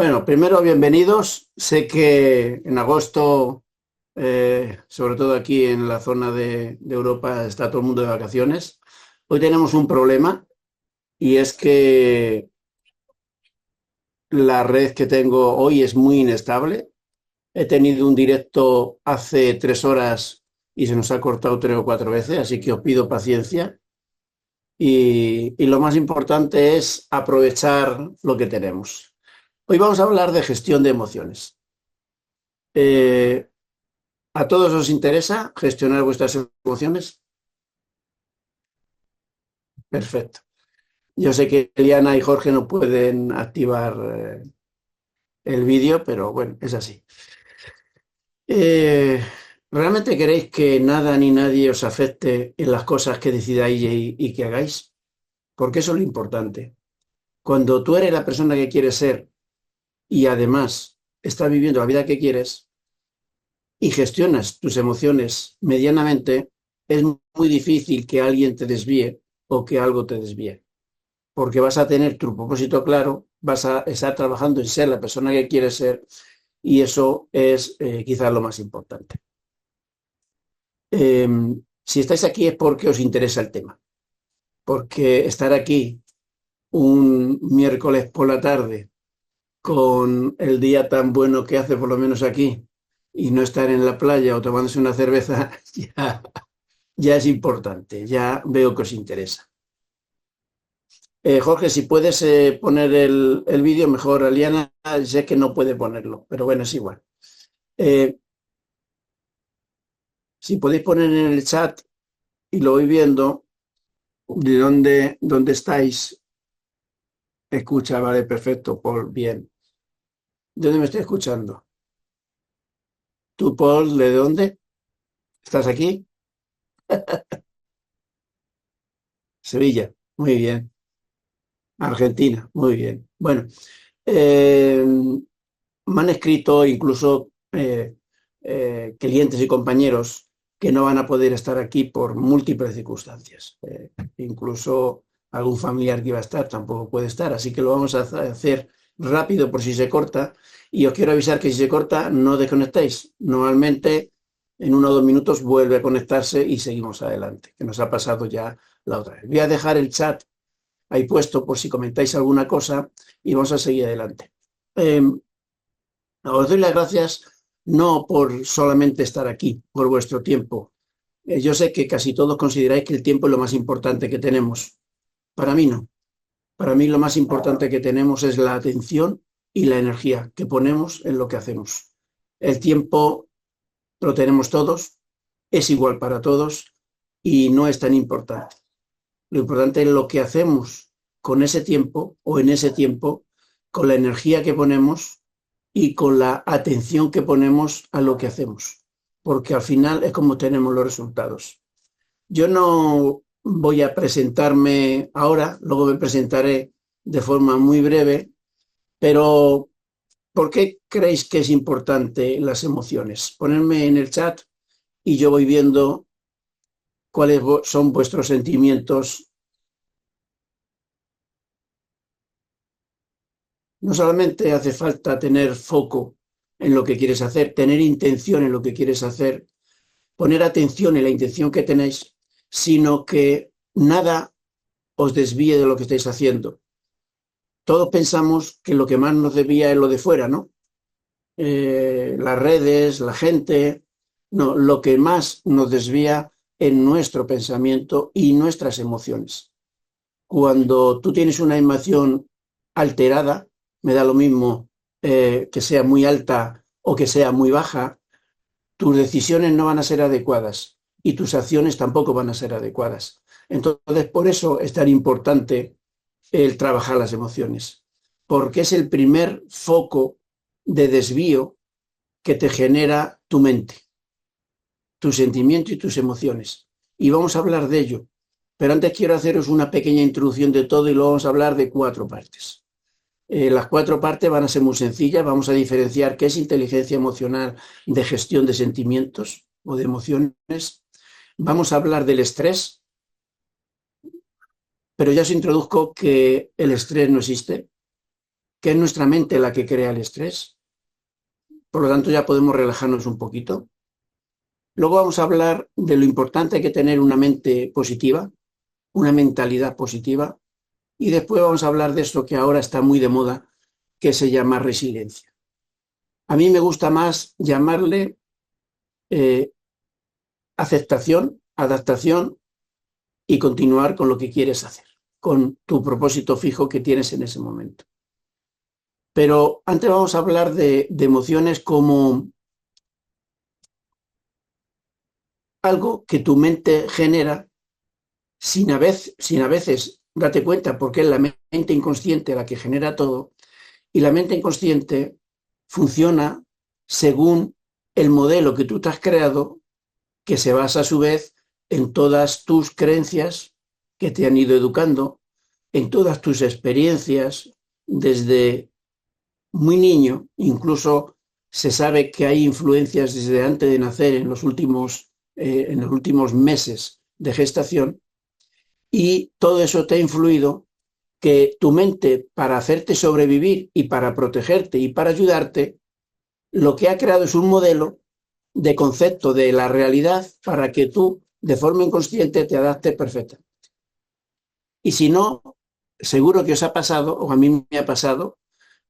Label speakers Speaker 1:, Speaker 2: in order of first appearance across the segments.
Speaker 1: Bueno, primero, bienvenidos. Sé que en agosto, sobre todo aquí en la zona de Europa, está todo el mundo de vacaciones. Hoy tenemos un problema y es que la red que tengo hoy es muy inestable. He tenido un directo hace 3 horas y se nos ha cortado 3 o 4 veces, así que os pido paciencia. Y lo más importante es aprovechar lo que tenemos. Hoy vamos a hablar de gestión de emociones. Eh, ¿A todos os interesa gestionar vuestras emociones? Perfecto. Yo sé que Eliana y Jorge no pueden activar el vídeo, pero bueno, es así. Eh, ¿Realmente queréis que nada ni nadie os afecte en las cosas que decidáis y que hagáis? Porque eso es lo importante. Cuando tú eres la persona que quieres ser y además estás viviendo la vida que quieres y gestionas tus emociones medianamente, es muy difícil que alguien te desvíe o que algo te desvíe, porque vas a tener tu propósito claro, vas a estar trabajando en ser la persona que quieres ser y eso es quizás lo más importante. Eh, si estáis aquí es porque os interesa el tema, porque estar aquí un miércoles por la tarde con el día tan bueno que hace por lo menos aquí y no estar en la playa o tomándose una cerveza ya es importante, ya veo que os interesa. Jorge, si puedes poner el vídeo, mejor. Aliana, sé que no puede ponerlo, pero bueno, es igual. Eh, si podéis poner en el chat y lo voy viendo, de dónde estáis. Escucha, vale, perfecto, Paul, bien. ¿De dónde me estoy escuchando? ¿Tú, Paul, de dónde? ¿Estás aquí? Sevilla, muy bien. Argentina, muy bien. Bueno, eh, me han escrito incluso clientes y compañeros que no van a poder estar aquí por múltiples circunstancias. Incluso algún familiar que iba a estar tampoco puede estar, así que lo vamos a hacer rápido por si se corta. Y os quiero avisar que si se corta, no desconectéis. Normalmente en 1 o 2 minutos vuelve a conectarse y seguimos adelante, que nos ha pasado ya la otra vez. Voy a dejar el chat ahí puesto por si comentáis alguna cosa y vamos a seguir adelante. Eh, Os doy las gracias no por solamente estar aquí, por vuestro tiempo. Yo sé que casi todos consideráis que el tiempo es lo más importante que tenemos. Para mí no. Para mí lo más importante que tenemos es la atención y la energía que ponemos en lo que hacemos. El tiempo lo tenemos todos, es igual para todos y no es tan importante. Lo importante es lo que hacemos con ese tiempo o en ese tiempo, con la energía que ponemos y con la atención que ponemos a lo que hacemos, porque al final es como tenemos los resultados. Yo no voy a presentarme ahora, luego me presentaré de forma muy breve, pero ¿por qué creéis que es importante las emociones? Ponerme en el chat y yo voy viendo cuáles son vuestros sentimientos. No solamente hace falta tener foco en lo que quieres hacer, tener intención en lo que quieres hacer, poner atención en la intención que tenéis, sino que nada os desvíe de lo que estáis haciendo. Todos pensamos que lo que más nos desvía es lo de fuera, ¿no? Las redes, la gente. No, lo que más nos desvía es nuestro pensamiento y nuestras emociones. Cuando tú tienes una emoción alterada, me da lo mismo que sea muy alta o que sea muy baja, tus decisiones no van a ser adecuadas y tus acciones tampoco van a ser adecuadas. Entonces, por eso es tan importante el trabajar las emociones, porque es el primer foco de desvío que te genera tu mente, tu sentimiento y tus emociones. Y vamos a hablar de ello. Pero antes quiero haceros una pequeña introducción de todo y luego vamos a hablar de 4 partes. Las 4 partes van a ser muy sencillas. Vamos a diferenciar qué es inteligencia emocional de gestión de sentimientos o de emociones. Vamos a hablar del estrés, pero ya os introduzco que el estrés no existe. que es nuestra mente la que crea el estrés. Por lo tanto, ya podemos relajarnos un poquito. Luego vamos a hablar de lo importante que tener una mente positiva, una mentalidad positiva. Y después vamos a hablar de esto que ahora está muy de moda, que se llama resiliencia. A mí me gusta más llamarle aceptación, adaptación y continuar con lo que quieres hacer, con tu propósito fijo que tienes en ese momento. Pero antes vamos a hablar de emociones como algo que tu mente genera sin a veces date cuenta, porque es la mente inconsciente la que genera todo, y la mente inconsciente funciona según el modelo que tú te has creado, que se basa a su vez en todas tus creencias que te han ido educando, en todas tus experiencias desde muy niño. Incluso se sabe que hay influencias desde antes de nacer en los últimos meses de gestación, y todo eso te ha influido, que tu mente, para hacerte sobrevivir y para protegerte y para ayudarte, lo que ha creado es un modelo de concepto de la realidad para que tú, de forma inconsciente, te adaptes perfectamente. Y si no, seguro que os ha pasado, o a mí me ha pasado,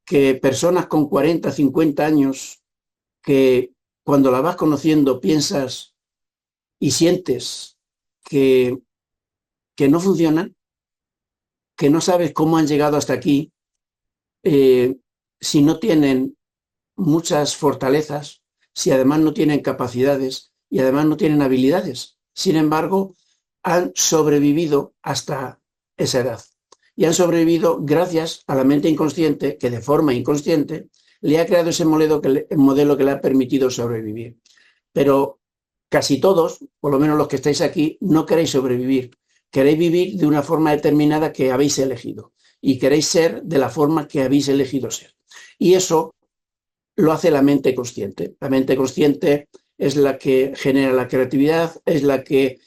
Speaker 1: que personas con 40, 50 años, que cuando la vas conociendo piensas y sientes que no funcionan, que no sabes cómo han llegado hasta aquí, si no tienen muchas fortalezas, si además no tienen capacidades y además no tienen habilidades. Sin embargo, han sobrevivido hasta esa edad. Y han sobrevivido gracias a la mente inconsciente, que de forma inconsciente le ha creado ese modelo que le ha permitido sobrevivir. Pero casi todos, por lo menos los que estáis aquí, no queréis sobrevivir. Queréis vivir de una forma determinada que habéis elegido. Y queréis ser de la forma que habéis elegido ser. Y eso lo hace la mente consciente. La mente consciente es la que genera la creatividad, es la que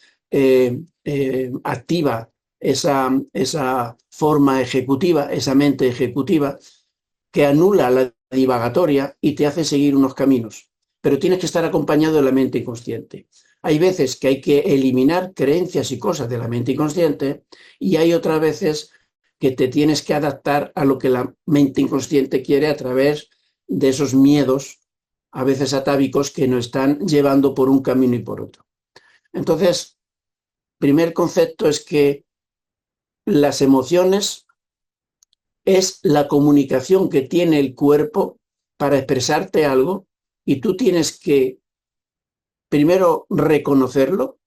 Speaker 1: activa esa forma ejecutiva, esa mente ejecutiva, que anula la divagatoria y te hace seguir unos caminos. Pero tienes que estar acompañado de la mente inconsciente. Hay veces que hay que eliminar creencias y cosas de la mente inconsciente, y hay otras veces que te tienes que adaptar a lo que la mente inconsciente quiere a través de esos miedos, a veces atávicos, que nos están llevando por un camino y por otro. Entonces, primer concepto es que las emociones es la comunicación que tiene el cuerpo para expresarte algo, y tú tienes que primero reconocerlo,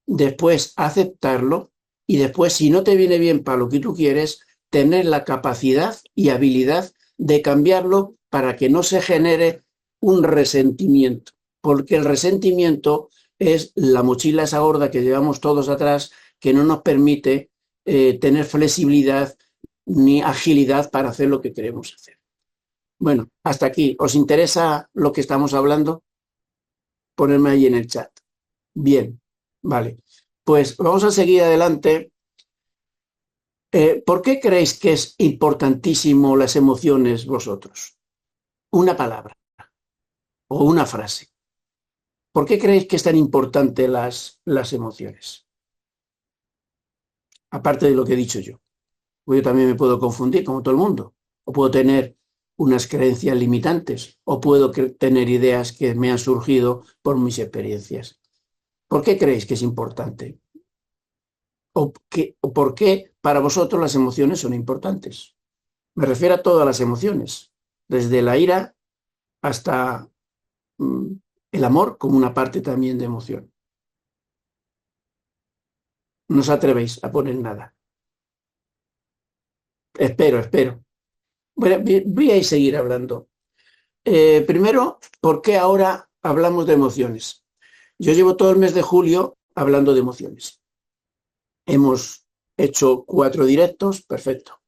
Speaker 1: después aceptarlo, y después, si no te viene bien para lo que tú quieres, tener la capacidad y habilidad de cambiarlo para que no se genere un resentimiento, porque el resentimiento es la mochila esa gorda que llevamos todos atrás, que no nos permite tener flexibilidad ni agilidad para hacer lo que queremos hacer. Bueno, hasta aquí. ¿Os interesa lo que estamos hablando? Ponerme ahí en el chat. Bien, vale. Pues vamos a seguir adelante. ¿Por qué creéis que es importantísimo las emociones vosotros? Una palabra o una frase. ¿Por qué creéis que es tan importante las emociones? Aparte de lo que he dicho yo. Yo también me puedo confundir, como todo el mundo. O puedo tener unas creencias limitantes, o puedo tener ideas que me han surgido por mis experiencias. ¿Por qué creéis que es importante? ¿O por qué para vosotros las emociones son importantes? Me refiero a todas las emociones, desde la ira hasta el amor, como una parte también de emoción. No os atrevéis a poner nada. Espero. Bueno, voy a seguir hablando. Primero, ¿por qué ahora hablamos de emociones? Yo llevo todo el mes de julio hablando de emociones. Hemos hecho 4 directos, perfecto.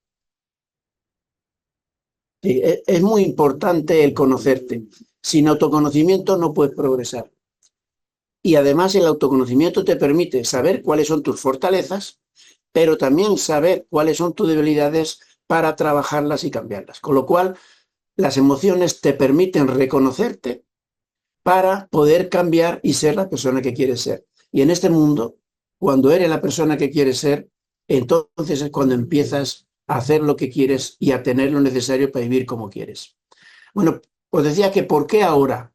Speaker 1: Sí, es muy importante el conocerte. Sin autoconocimiento no puedes progresar. Y además el autoconocimiento te permite saber cuáles son tus fortalezas, pero también saber cuáles son tus debilidades para trabajarlas y cambiarlas. Con lo cual, las emociones te permiten reconocerte para poder cambiar y ser la persona que quieres ser. Y en este mundo, cuando eres la persona que quieres ser, entonces es cuando empiezas a hacer lo que quieres y a tener lo necesario para vivir como quieres. Bueno, os decía que ¿por qué ahora?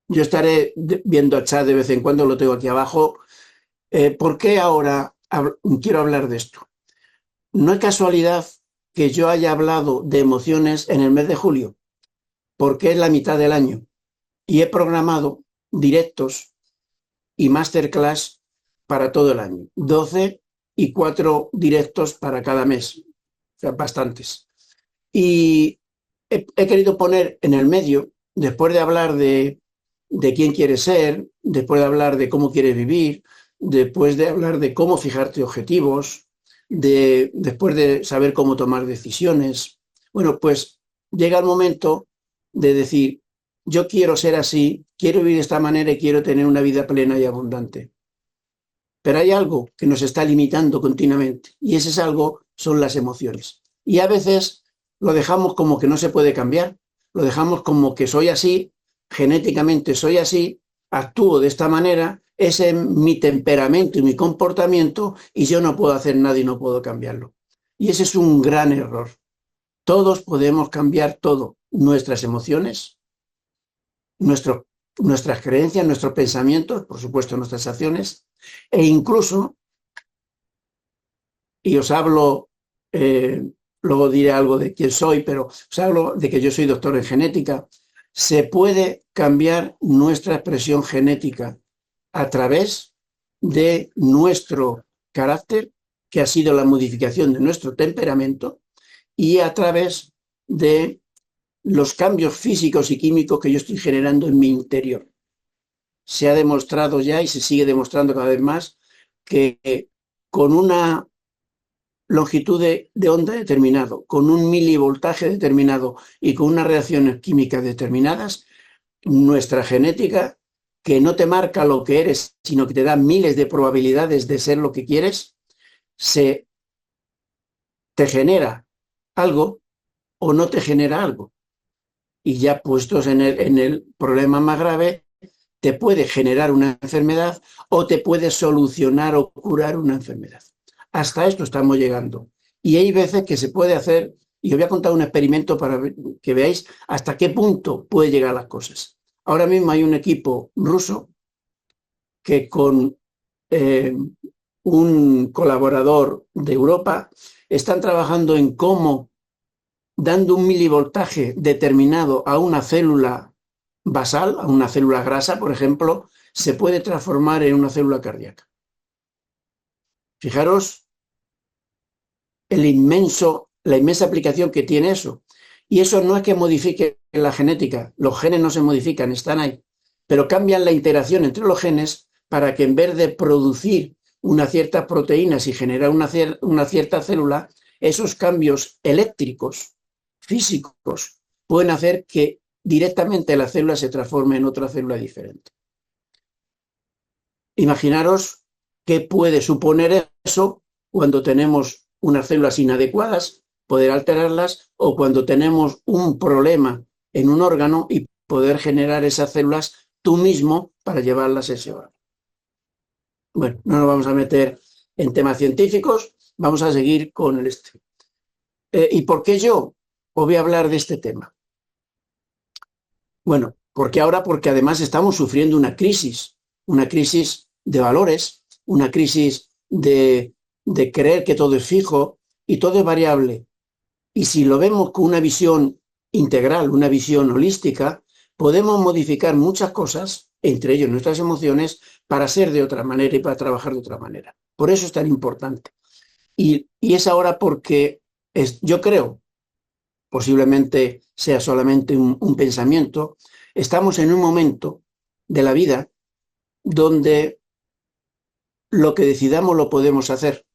Speaker 1: Yo estaré viendo a chat de vez en cuando, lo tengo aquí abajo. ¿Por qué ahora quiero hablar de esto? No es casualidad que yo haya hablado de emociones en el mes de julio, porque es la mitad del año y he programado directos y masterclass para todo el año. 12 y 4 directos para cada mes, o sea, bastantes. Y he querido poner en el medio, después de hablar de quién quieres ser, después de hablar de cómo quieres vivir, después de hablar de cómo fijarte objetivos, después de saber cómo tomar decisiones. Bueno, pues llega el momento de decir, yo quiero ser así, quiero vivir de esta manera y quiero tener una vida plena y abundante. Pero hay algo que nos está limitando continuamente y ese es algo son las emociones. Y a veces lo dejamos como que no se puede cambiar, lo dejamos como que soy así, genéticamente soy así, actúo de esta manera, ese es mi temperamento y mi comportamiento y yo no puedo hacer nada y no puedo cambiarlo. Y ese es un gran error. Todos podemos cambiar todo, nuestras emociones, nuestras creencias, nuestros pensamientos, por supuesto nuestras acciones, e incluso, y os hablo, luego diré algo de quién soy, pero os hablo de que yo soy doctor en genética, se puede cambiar nuestra expresión genética a través de nuestro carácter, que ha sido la modificación de nuestro temperamento, y a través de los cambios físicos y químicos que yo estoy generando en mi interior. Se ha demostrado ya y se sigue demostrando cada vez más que con una longitud de onda determinado, con un milivoltaje determinado y con unas reacciones químicas determinadas, nuestra genética, que no te marca lo que eres, sino que te da miles de probabilidades de ser lo que quieres, te genera algo o no te genera algo. Y ya puestos en el problema más grave, te puede generar una enfermedad o te puede solucionar o curar una enfermedad. Hasta esto estamos llegando. Y hay veces que se puede hacer, y os voy a contar un experimento para que veáis hasta qué punto puede llegar las cosas. Ahora mismo hay un equipo ruso que con un colaborador de Europa están trabajando en cómo, dando un milivoltaje determinado a una célula basal, a una célula grasa, por ejemplo, se puede transformar en una célula cardíaca. Fijaros la inmensa aplicación que tiene eso. Y eso no es que modifique la genética, los genes no se modifican, están ahí, pero cambian la interacción entre los genes para que en vez de producir unas ciertas proteínas y generar una cierta célula, esos cambios eléctricos, físicos, pueden hacer que directamente la célula se transforme en otra célula diferente. Imaginaros qué puede suponer eso cuando tenemos unas células inadecuadas, poder alterarlas, o cuando tenemos un problema en un órgano y poder generar esas células tú mismo para llevarlas a ese órgano. Bueno, no nos vamos a meter en temas científicos, vamos a seguir con el este. ¿Y por qué yo os voy a hablar de este tema? Bueno, porque además estamos sufriendo una crisis de valores, una crisis de creer que todo es fijo y todo es variable. Y si lo vemos con una visión integral, una visión holística, podemos modificar muchas cosas, entre ellos nuestras emociones, para ser de otra manera y para trabajar de otra manera. Por eso es tan importante. Y es ahora porque yo creo, posiblemente sea solamente un pensamiento, estamos en un momento de la vida donde lo que decidamos lo podemos hacer.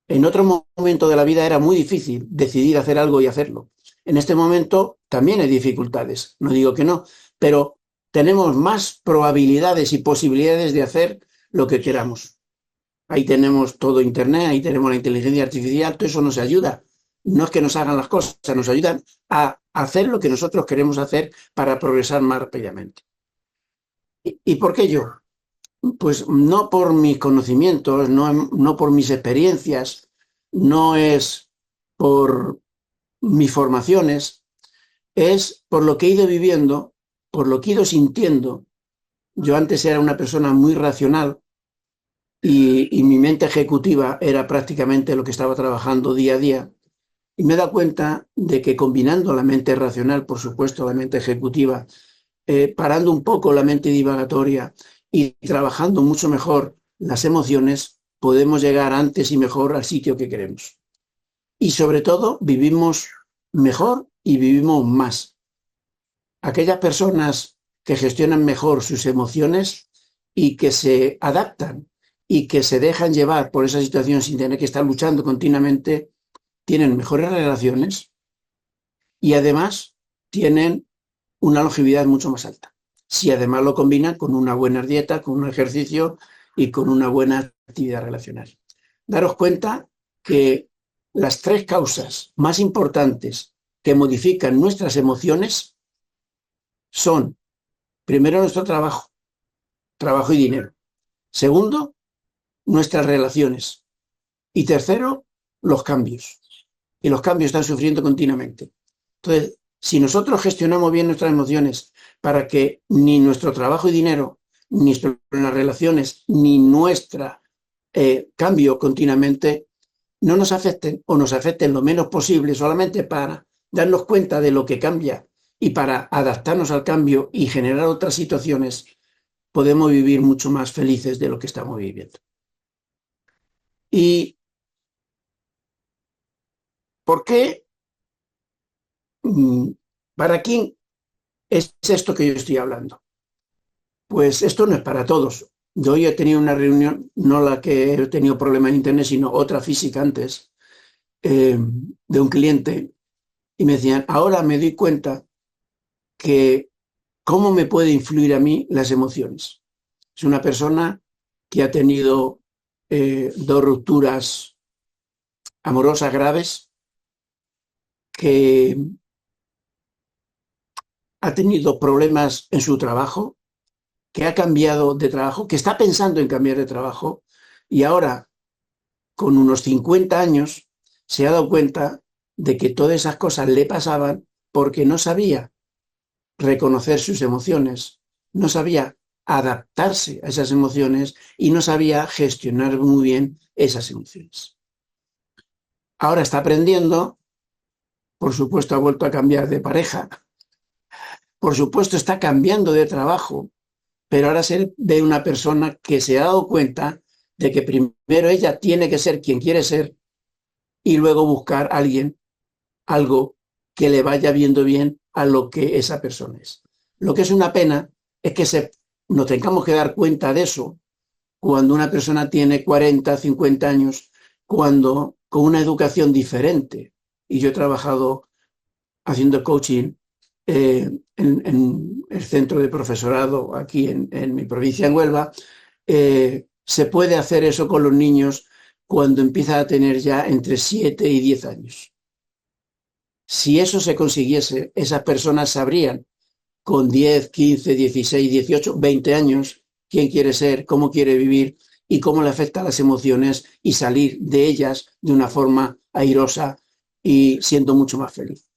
Speaker 1: En otro momento de la vida era muy difícil decidir hacer algo y hacerlo. En este momento también hay dificultades, no digo que no, pero tenemos más probabilidades y posibilidades de hacer lo que queramos. ahí tenemos todo Internet, ahí tenemos la inteligencia artificial, todo eso nos ayuda. No es que nos hagan las cosas, nos ayudan a hacer lo que nosotros queremos hacer para progresar más rápidamente. ¿Y por qué yo? Pues no por mis conocimientos, no por mis experiencias, no es por mis formaciones, es por lo que he ido viviendo, por lo que he ido sintiendo. Yo antes era una persona muy racional y mi mente ejecutiva era prácticamente lo que estaba trabajando día a día. Y me he dado cuenta de que combinando la mente racional, por supuesto, la mente ejecutiva, parando un poco la mente divagatoria y trabajando mucho mejor las emociones, podemos llegar antes y mejor al sitio que queremos. Y sobre todo, vivimos mejor y vivimos más. Aquellas personas que gestionan mejor sus emociones y que se adaptan y que se dejan llevar por esa situación sin tener que estar luchando continuamente, tienen mejores relaciones y además tienen una longevidad mucho más alta. Si además lo combinan con una buena dieta, con un ejercicio y con una buena actividad relacional. Daros cuenta que las 3 causas más importantes que modifican nuestras emociones son, primero, nuestro trabajo y dinero. Segundo, nuestras relaciones. Y tercero, los cambios. Y los cambios están sufriendo continuamente. Entonces, si nosotros gestionamos bien nuestras emociones para que ni nuestro trabajo y dinero, ni nuestras relaciones, ni nuestra cambio continuamente no nos afecten o nos afecten lo menos posible solamente para darnos cuenta de lo que cambia y para adaptarnos al cambio y generar otras situaciones, podemos vivir mucho más felices de lo que estamos viviendo. ¿Y por qué? ¿Para quién es esto que yo estoy hablando? Pues esto no es para todos. Yo hoy he tenido una reunión, no la que he tenido problema en internet, sino otra física antes, de un cliente, y me decían, ahora me doy cuenta que cómo me puede influir a mí las emociones. Es una persona que ha tenido 2 rupturas amorosas graves, que ha tenido problemas en su trabajo, que ha cambiado de trabajo, que está pensando en cambiar de trabajo y ahora, con unos 50 años, se ha dado cuenta de que todas esas cosas le pasaban porque no sabía reconocer sus emociones, no sabía adaptarse a esas emociones y no sabía gestionar muy bien esas emociones. Ahora está aprendiendo, por supuesto ha vuelto a cambiar de pareja, por supuesto está cambiando de trabajo, pero ahora se ve una persona que se ha dado cuenta de que primero ella tiene que ser quien quiere ser y luego buscar a alguien, algo que le vaya viendo bien a lo que esa persona es. Lo que es una pena es que nos tengamos que dar cuenta de eso cuando una persona tiene 40, 50 años, cuando con una educación diferente. Y yo he trabajado haciendo coaching en el centro de profesorado aquí en mi provincia, en Huelva. Se puede hacer eso con los niños cuando empiezan a tener ya entre 7 y 10 años. Si eso se consiguiese, esas personas sabrían con 10, 15, 16, 18, 20 años quién quiere ser, cómo quiere vivir y cómo le afectan las emociones y salir de ellas de una forma airosa y siendo mucho más feliz.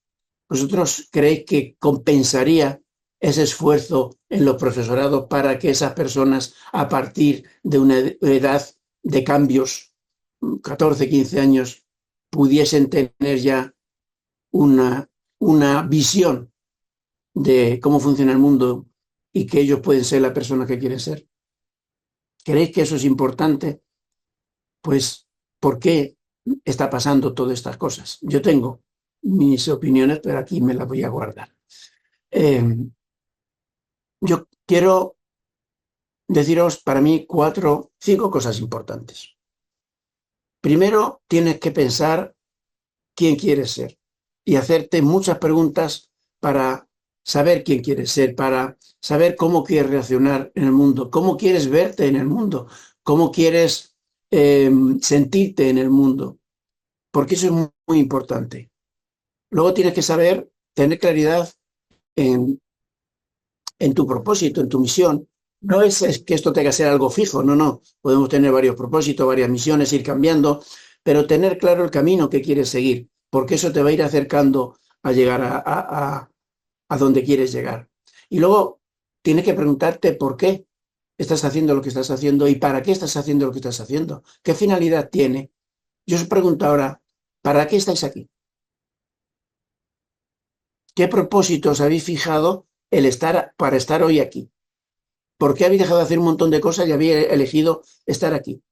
Speaker 1: ¿Vosotros creéis que compensaría ese esfuerzo en los profesorados para que esas personas, a partir de una edad de cambios, 14, 15 años, pudiesen tener ya una visión de cómo funciona el mundo y que ellos pueden ser la persona que quieren ser? ¿Creéis que eso es importante? Pues, ¿por qué está pasando todas estas cosas? Yo tengo mis opiniones, pero aquí me las voy a guardar. Yo quiero deciros para mí 5 cosas importantes. Primero, tienes que pensar quién quieres ser y hacerte muchas preguntas para saber quién quieres ser, para saber cómo quieres reaccionar en el mundo, cómo quieres verte en el mundo, cómo quieres sentirte en el mundo, porque eso es muy importante. Luego tienes que saber tener claridad en, en tu propósito, en tu misión. No es que esto tenga que ser algo fijo, no, no. Podemos tener varios propósitos, varias misiones, ir cambiando, pero tener claro el camino que quieres seguir, porque eso te va a ir acercando a llegar a donde quieres llegar. Y luego tienes que preguntarte por qué estás haciendo lo que estás haciendo y para qué estás haciendo lo que estás haciendo. ¿Qué finalidad tiene? Yo os pregunto ahora, ¿para qué estáis aquí? ¿Qué propósitos habéis fijado para estar hoy aquí? ¿Por qué habéis dejado de hacer un montón de cosas y habéis elegido estar aquí?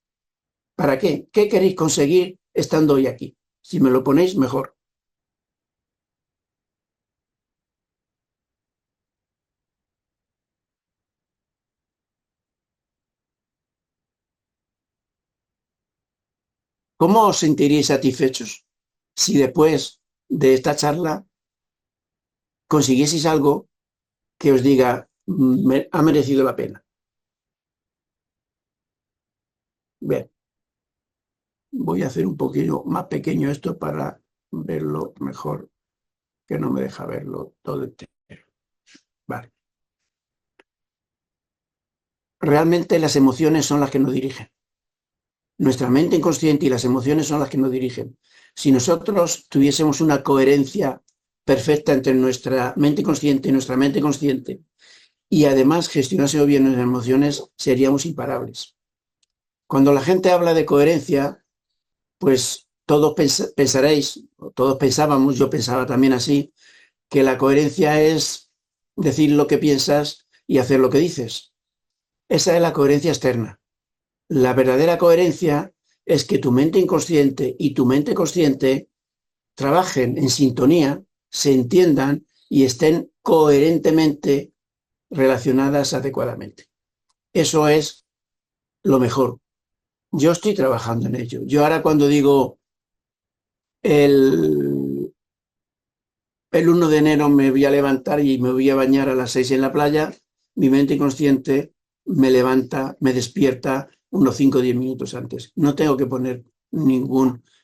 Speaker 1: ¿Para qué? ¿Qué queréis conseguir estando hoy aquí? Si me lo ponéis, mejor. ¿Cómo os sentiríais satisfechos si después de esta charla consiguieseis algo que os diga, ha merecido la pena? Bien, voy a hacer un poquito más pequeño esto para verlo mejor, que no me deja verlo todo entero. Vale. Realmente las emociones son las que nos dirigen. Nuestra mente inconsciente y las emociones son las que nos dirigen. Si nosotros tuviésemos una coherencia perfecta entre nuestra mente consciente y nuestra mente consciente, y además gestionásemos bien nuestras emociones, seríamos imparables. Cuando la gente habla de coherencia, pues todos pensaréis, todos pensábamos, yo pensaba también así, que la coherencia es decir lo que piensas y hacer lo que dices. Esa es la coherencia externa. La verdadera coherencia es que tu mente inconsciente y tu mente consciente trabajen en sintonía, se entiendan y estén coherentemente relacionadas adecuadamente. Eso es lo mejor. Yo estoy trabajando en ello. Yo ahora cuando digo el, el 1 de enero me voy a levantar y me voy a bañar a las 6 en la playa, mi mente inconsciente me levanta, me despierta unos 5 o 10 minutos antes. No tengo que poner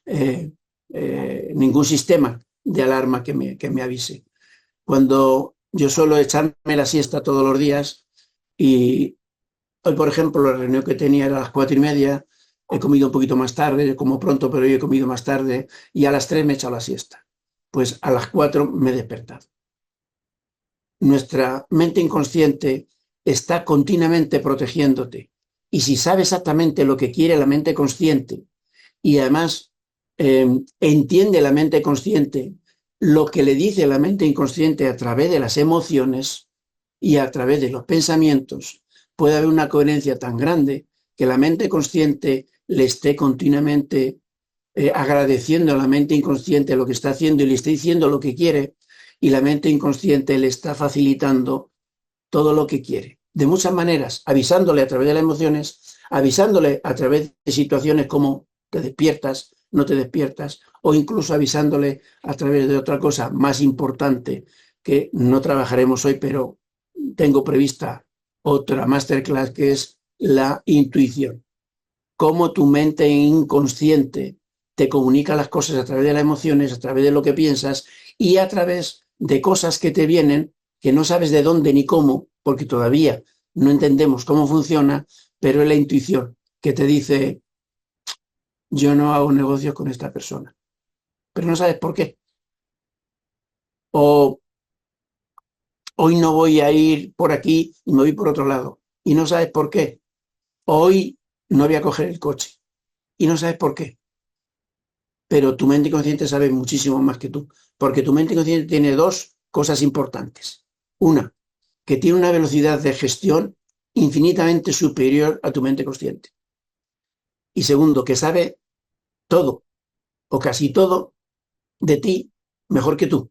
Speaker 1: eh, ningún sistema de alarma que me avise. Cuando yo suelo echarme la siesta todos los días y hoy, por ejemplo, la reunión que tenía era a las 4:30, he comido un poquito más tarde, como pronto, pero hoy he comido más tarde y a las 3 me he echado la siesta. Pues a las 4 me he despertado. Nuestra mente inconsciente está continuamente protegiéndote. Y si sabe exactamente lo que quiere la mente consciente y además entiende la mente consciente lo que le dice la mente inconsciente a través de las emociones y a través de los pensamientos, puede haber una coherencia tan grande que la mente consciente le esté continuamente agradeciendo a la mente inconsciente lo que está haciendo y le está diciendo lo que quiere, y la mente inconsciente le está facilitando todo lo que quiere. De muchas maneras, avisándole a través de las emociones, avisándole a través de situaciones como te despiertas, no te despiertas, o incluso avisándole a través de otra cosa más importante que no trabajaremos hoy, pero tengo prevista otra masterclass, que es la intuición. Cómo tu mente inconsciente te comunica las cosas a través de las emociones, a través de lo que piensas y a través de cosas que te vienen que no sabes de dónde ni cómo, porque todavía no entendemos cómo funciona, pero es la intuición que te dice, yo no hago negocios con esta persona, pero no sabes por qué. O hoy no voy a ir por aquí y me voy por otro lado, y no sabes por qué. Hoy no voy a coger el coche, y no sabes por qué. Pero tu mente inconsciente sabe muchísimo más que tú, porque tu mente inconsciente tiene dos cosas importantes. Una, que tiene una velocidad de gestión infinitamente superior a tu mente consciente. Y segundo, que sabe todo o casi todo de ti mejor que tú,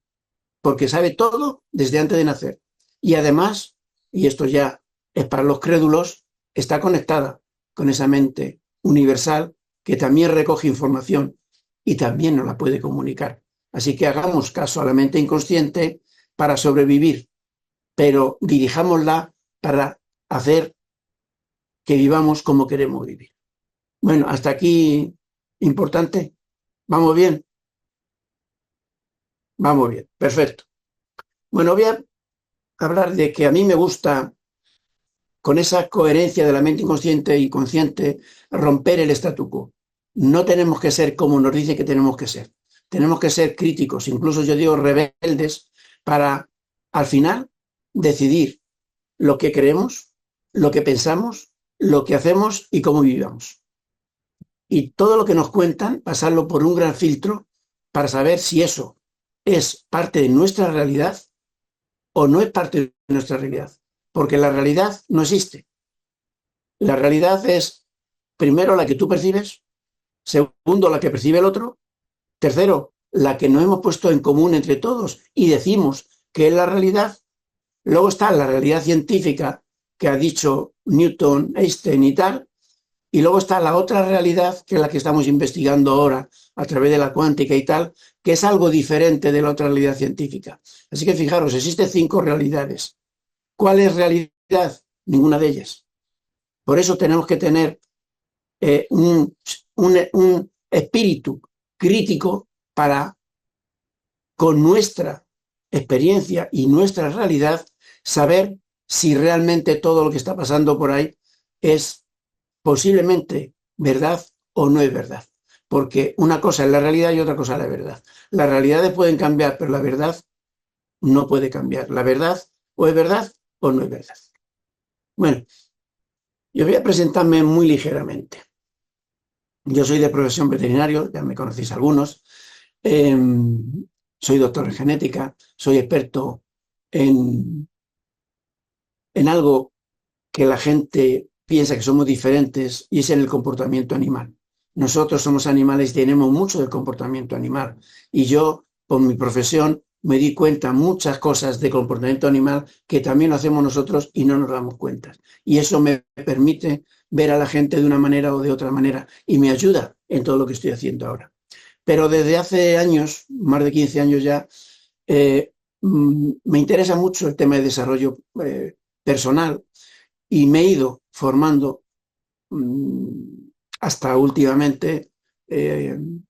Speaker 1: porque sabe todo desde antes de nacer. Y además, y esto ya es para los crédulos, está conectada con esa mente universal que también recoge información y también nos la puede comunicar. Así que hagamos caso a la mente inconsciente para sobrevivir, pero dirijámosla para hacer que vivamos como queremos vivir. Bueno, hasta aquí importante. ¿Vamos bien? Vamos bien, perfecto. Bueno, voy a hablar de que a mí me gusta, con esa coherencia de la mente inconsciente y consciente, romper el statu quo. No tenemos que ser como nos dice que tenemos que ser. Tenemos que ser críticos, incluso yo digo rebeldes, para al final decidir lo que creemos, lo que pensamos, lo que hacemos y cómo vivamos. Y todo lo que nos cuentan, pasarlo por un gran filtro para saber si eso es parte de nuestra realidad o no es parte de nuestra realidad. Porque la realidad no existe. La realidad es, primero, la que tú percibes, segundo, la que percibe el otro, tercero, la que nos hemos puesto en común entre todos y decimos que es la realidad. Luego está la realidad científica que ha dicho Newton, Einstein y tal, y luego está la otra realidad, que es la que estamos investigando ahora a través de la cuántica y tal, que es algo diferente de la otra realidad científica. Así que fijaros, existen 5 realidades. ¿Cuál es realidad? Ninguna de ellas. Por eso tenemos que tener un espíritu crítico para, con nuestra experiencia y nuestra realidad, saber si realmente todo lo que está pasando por ahí es posiblemente verdad o no es verdad. Porque una cosa es la realidad y otra cosa es la verdad. Las realidades pueden cambiar, pero la verdad no puede cambiar. La verdad o es verdad o no es verdad. Bueno, yo voy a presentarme muy ligeramente. Yo soy de profesión veterinario, ya me conocéis algunos. Soy doctor en genética, soy experto en, en algo que la gente piensa que somos diferentes y es en el comportamiento animal. Nosotros somos animales y tenemos mucho del comportamiento animal. Y yo, por mi profesión, me di cuenta muchas cosas de comportamiento animal que también lo hacemos nosotros y no nos damos cuenta. Y eso me permite ver a la gente de una manera o de otra manera y me ayuda en todo lo que estoy haciendo ahora. Pero desde hace años, más de 15 años ya, me interesa mucho el tema de desarrollo personal y me he ido formando hasta últimamente,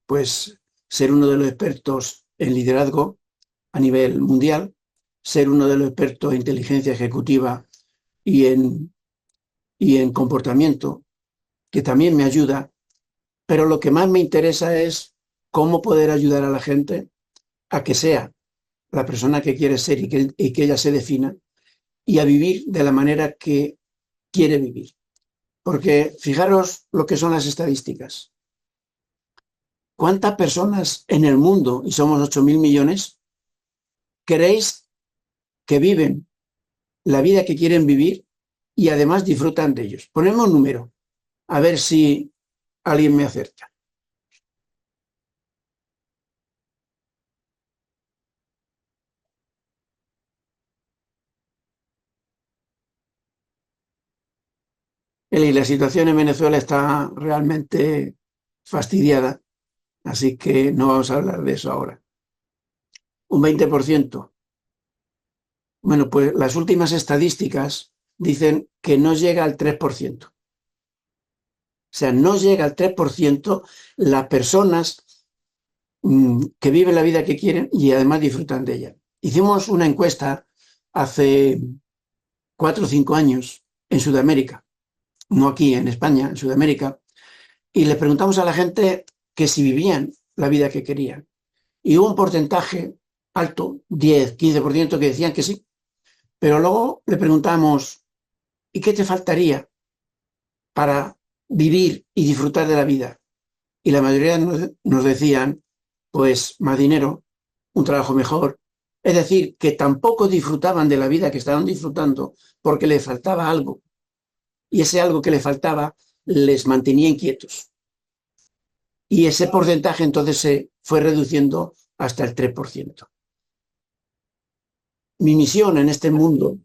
Speaker 1: pues ser uno de los expertos en liderazgo a nivel mundial, ser uno de los expertos en inteligencia ejecutiva y en comportamiento, que también me ayuda, pero lo que más me interesa es cómo poder ayudar a la gente a que sea la persona que quiere ser y que ella se defina y a vivir de la manera que quiere vivir. Porque fijaros lo que son las estadísticas. ¿Cuántas personas en el mundo, y somos 8.000 millones, creéis que viven la vida que quieren vivir y además disfrutan de ellos? Ponemos un número, a ver si alguien me acerta. Y la situación en Venezuela está realmente fastidiada, así que no vamos a hablar de eso ahora. Un 20%. Bueno, pues las últimas estadísticas dicen que no llega al 3%. O sea, no llega al 3% las personas que viven la vida que quieren y además disfrutan de ella. Hicimos una encuesta hace 4 o 5 años en Sudamérica, no aquí en España, en Sudamérica, y les preguntamos a la gente que si vivían la vida que querían. Y hubo un porcentaje alto, 10, 15%, que decían que sí. Pero luego le preguntamos, ¿y qué te faltaría para vivir y disfrutar de la vida? Y la mayoría nos decían, pues más dinero, un trabajo mejor. Es decir, que tampoco disfrutaban de la vida que estaban disfrutando porque les faltaba algo. Y ese algo que les faltaba les mantenía inquietos. Y ese porcentaje entonces se fue reduciendo hasta el 3%. Mi misión en este mundo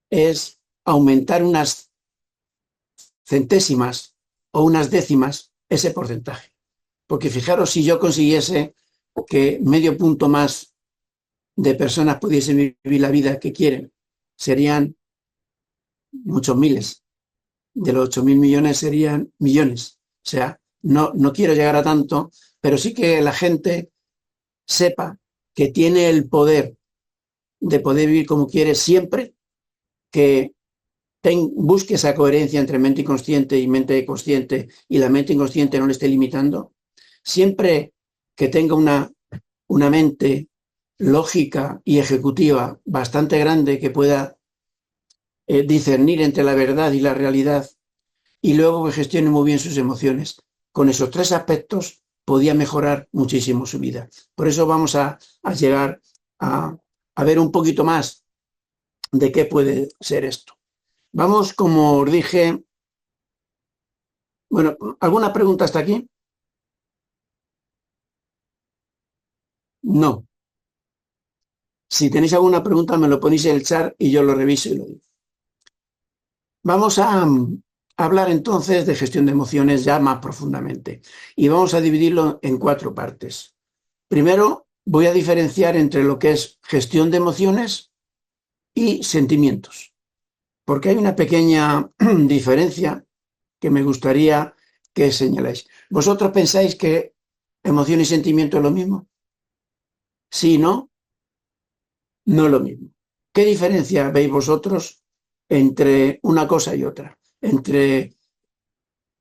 Speaker 1: es aumentar unas centésimas o unas décimas ese porcentaje. Porque fijaros, si yo consiguiese que medio punto más de personas pudiesen vivir la vida que quieren, serían muchos miles. De los 8.000 millones serían millones. sea, no quiero llegar a tanto, pero sí que la gente sepa que tiene el poder de poder vivir como quiere siempre que busque esa coherencia entre mente inconsciente y mente consciente y la mente inconsciente no le esté limitando, siempre que tenga una mente lógica y ejecutiva bastante grande que pueda discernir entre la verdad y la realidad y luego que gestione muy bien sus emociones. Con esos tres aspectos podía mejorar muchísimo su vida. Por eso vamos a llegar a ver un poquito más de qué puede ser esto. Vamos, como os dije, bueno, ¿alguna pregunta hasta aquí? No. Si tenéis alguna pregunta me lo ponéis en el chat y yo lo reviso y lo digo. Vamos a hablar entonces de gestión de emociones ya más profundamente y vamos a dividirlo en 4 partes. Primero, voy a diferenciar entre lo que es gestión de emociones y sentimientos, porque hay una pequeña diferencia que me gustaría que señaláis. ¿Vosotros pensáis que emoción y sentimiento es lo mismo? Sí, ¿no? No es lo mismo. ¿Qué diferencia veis vosotros entre una cosa y otra? Entre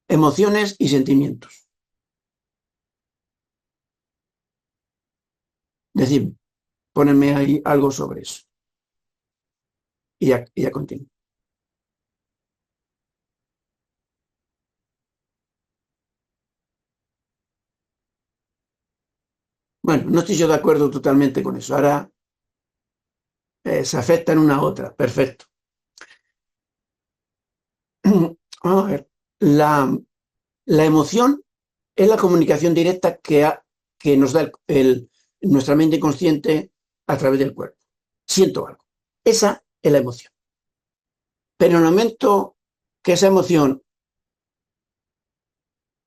Speaker 1: emociones y sentimientos. Decidme, ponedme ahí algo sobre eso. Y ya continúo. Bueno, no estoy yo de acuerdo totalmente con eso. Ahora se afectan una a otra. Perfecto. Vamos a ver. La emoción es la comunicación directa que nos da nuestra mente consciente a través del cuerpo. Siento algo. Esa es la emoción. Pero en el momento que esa emoción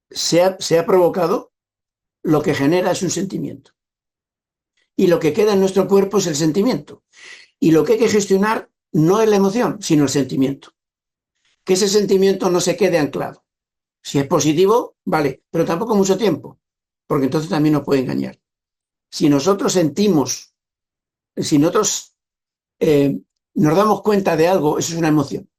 Speaker 1: se ha provocado, lo que genera es un sentimiento. Y lo que queda en nuestro cuerpo es el sentimiento. Y lo que hay que gestionar no es la emoción, sino el sentimiento. Que ese sentimiento no se quede anclado. Si es positivo, vale, pero tampoco mucho tiempo, porque entonces también nos puede engañar. Si nosotros sentimos, si nosotros nos damos cuenta de algo, eso es una emoción.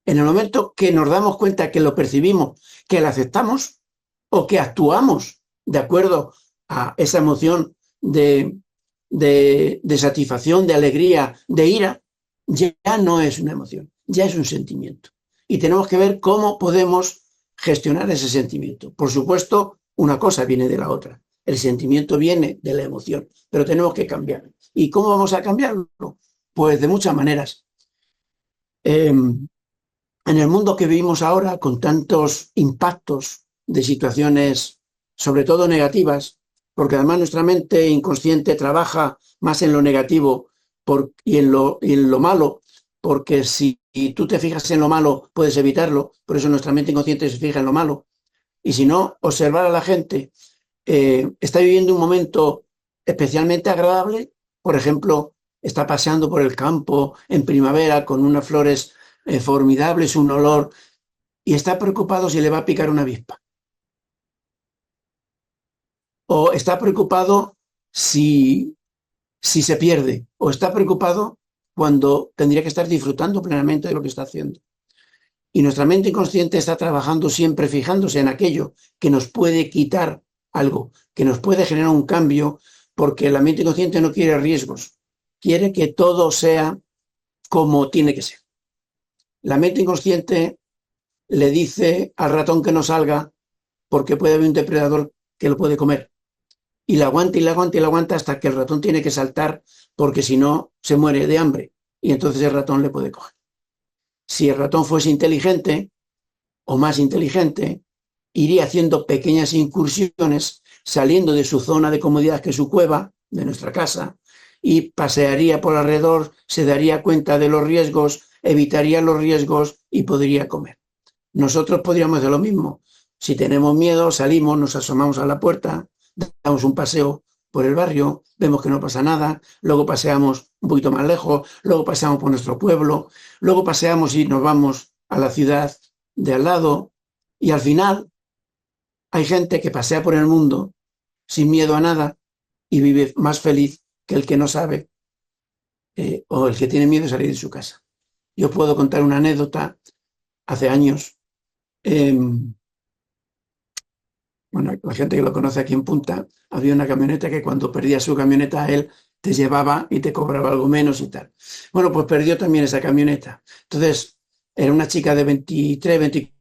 Speaker 1: En el momento que nos damos cuenta que lo percibimos, que la aceptamos o que actuamos de acuerdo a esa emoción de satisfacción, de alegría, de ira, ya no es una emoción, ya es un sentimiento. Y tenemos que ver cómo podemos gestionar ese sentimiento. Por supuesto, una cosa viene de la otra. El sentimiento viene de la emoción, pero tenemos que cambiarlo. ¿Y cómo vamos a cambiarlo? Pues de muchas maneras. En el mundo que vivimos ahora, con tantos impactos de situaciones, sobre todo negativas, porque además nuestra mente inconsciente trabaja más en lo negativo y en lo malo, porque si tú te fijas en lo malo, puedes evitarlo, por eso nuestra mente inconsciente se fija en lo malo. Y si no, observar a la gente está viviendo un momento especialmente agradable, por ejemplo, está paseando por el campo en primavera con unas flores formidables, un olor, y está preocupado si le va a picar una avispa. O está preocupado si se pierde, o está preocupado cuando tendría que estar disfrutando plenamente de lo que está haciendo. Y nuestra mente inconsciente está trabajando siempre fijándose en aquello que nos puede quitar algo, que nos puede generar un cambio, porque la mente inconsciente no quiere riesgos, quiere que todo sea como tiene que ser. La mente inconsciente le dice al ratón que no salga porque puede haber un depredador que lo puede comer. Y la aguanta y la aguanta y la aguanta hasta que el ratón tiene que saltar porque si no se muere de hambre y entonces el ratón le puede coger. Si el ratón fuese inteligente o más inteligente, iría haciendo pequeñas incursiones saliendo de su zona de comodidad, que es su cueva, de nuestra casa, y pasearía por alrededor, se daría cuenta de los riesgos, evitaría los riesgos y podría comer. Nosotros podríamos hacer lo mismo. Si tenemos miedo, salimos, nos asomamos a la puerta, damos un paseo por el barrio, vemos que no pasa nada, luego paseamos un poquito más lejos, luego paseamos por nuestro pueblo, luego paseamos y nos vamos a la ciudad de al lado y al final hay gente que pasea por el mundo sin miedo a nada y vive más feliz que el que no sabe o el que tiene miedo de salir de su casa. Yo puedo contar una anécdota. Hace años, bueno, la gente que lo conoce aquí en Punta, había una camioneta que cuando perdía su camioneta, él te llevaba y te cobraba algo menos y tal. Bueno, pues perdió también esa camioneta. Entonces, era una chica de 23, 24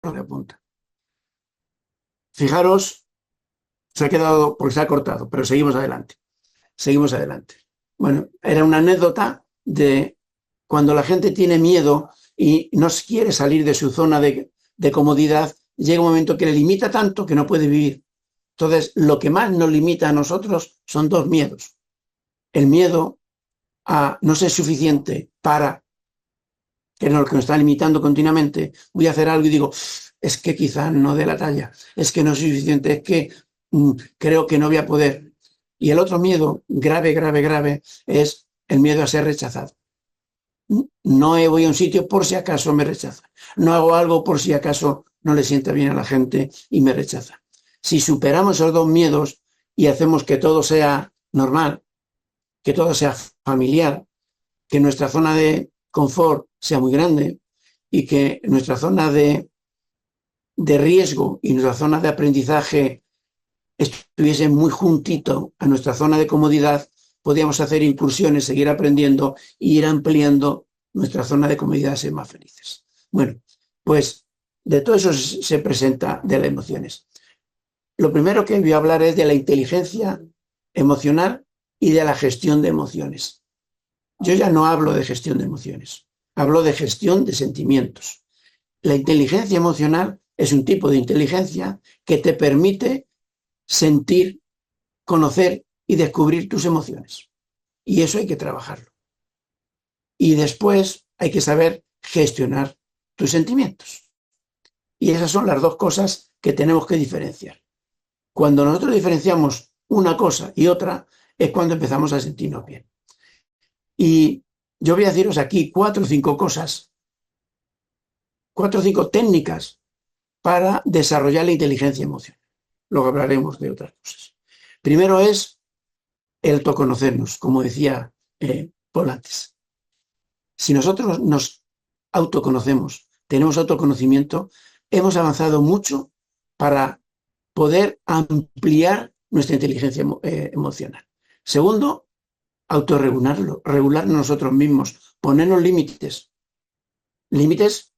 Speaker 1: de punta. Fijaros, se ha quedado, porque se ha cortado, pero seguimos adelante. Seguimos adelante. Bueno, era una anécdota de cuando la gente tiene miedo y no quiere salir de su zona de comodidad, llega un momento que le limita tanto que no puede vivir. Entonces, lo que más nos limita a nosotros son dos miedos. El miedo a no ser suficiente para, que es lo que nos está limitando continuamente, voy a hacer algo y digo, es que quizás no dé la talla, es que no es suficiente, es que creo que no voy a poder. Y el otro miedo grave, grave, grave es el miedo a ser rechazado. No voy a un sitio por si acaso me rechaza. No hago algo por si acaso no le sienta bien a la gente y me rechaza. Si superamos esos dos miedos y hacemos que todo sea normal, que todo sea familiar, que nuestra zona de confort sea muy grande y que nuestra zona de riesgo y nuestra zona de aprendizaje estuviese muy juntito a nuestra zona de comodidad, podíamos hacer incursiones, seguir aprendiendo e ir ampliando nuestra zona de comodidad, ser más felices. Bueno, pues de todo eso se presenta de las emociones. Lo primero que voy a hablar es de la inteligencia emocional y de la gestión de emociones. Yo ya no hablo de gestión de emociones, hablo de gestión de sentimientos. La inteligencia emocional es un tipo de inteligencia que te permite sentir, conocer y descubrir tus emociones. Y eso hay que trabajarlo. Y después hay que saber gestionar tus sentimientos. Y esas son las dos cosas que tenemos que diferenciar. Cuando nosotros diferenciamos una cosa y otra, es cuando empezamos a sentirnos bien. Y yo voy a deciros aquí 4 o 5 cosas, 4 o 5 técnicas para desarrollar la inteligencia emocional. Luego hablaremos de otras cosas. Primero es el autoconocernos, como decía Paul antes. Si nosotros nos autoconocemos, tenemos autoconocimiento, hemos avanzado mucho para poder ampliar nuestra inteligencia emocional. Segundo, autorregularlo, regularnos nosotros mismos, ponernos límites. Límites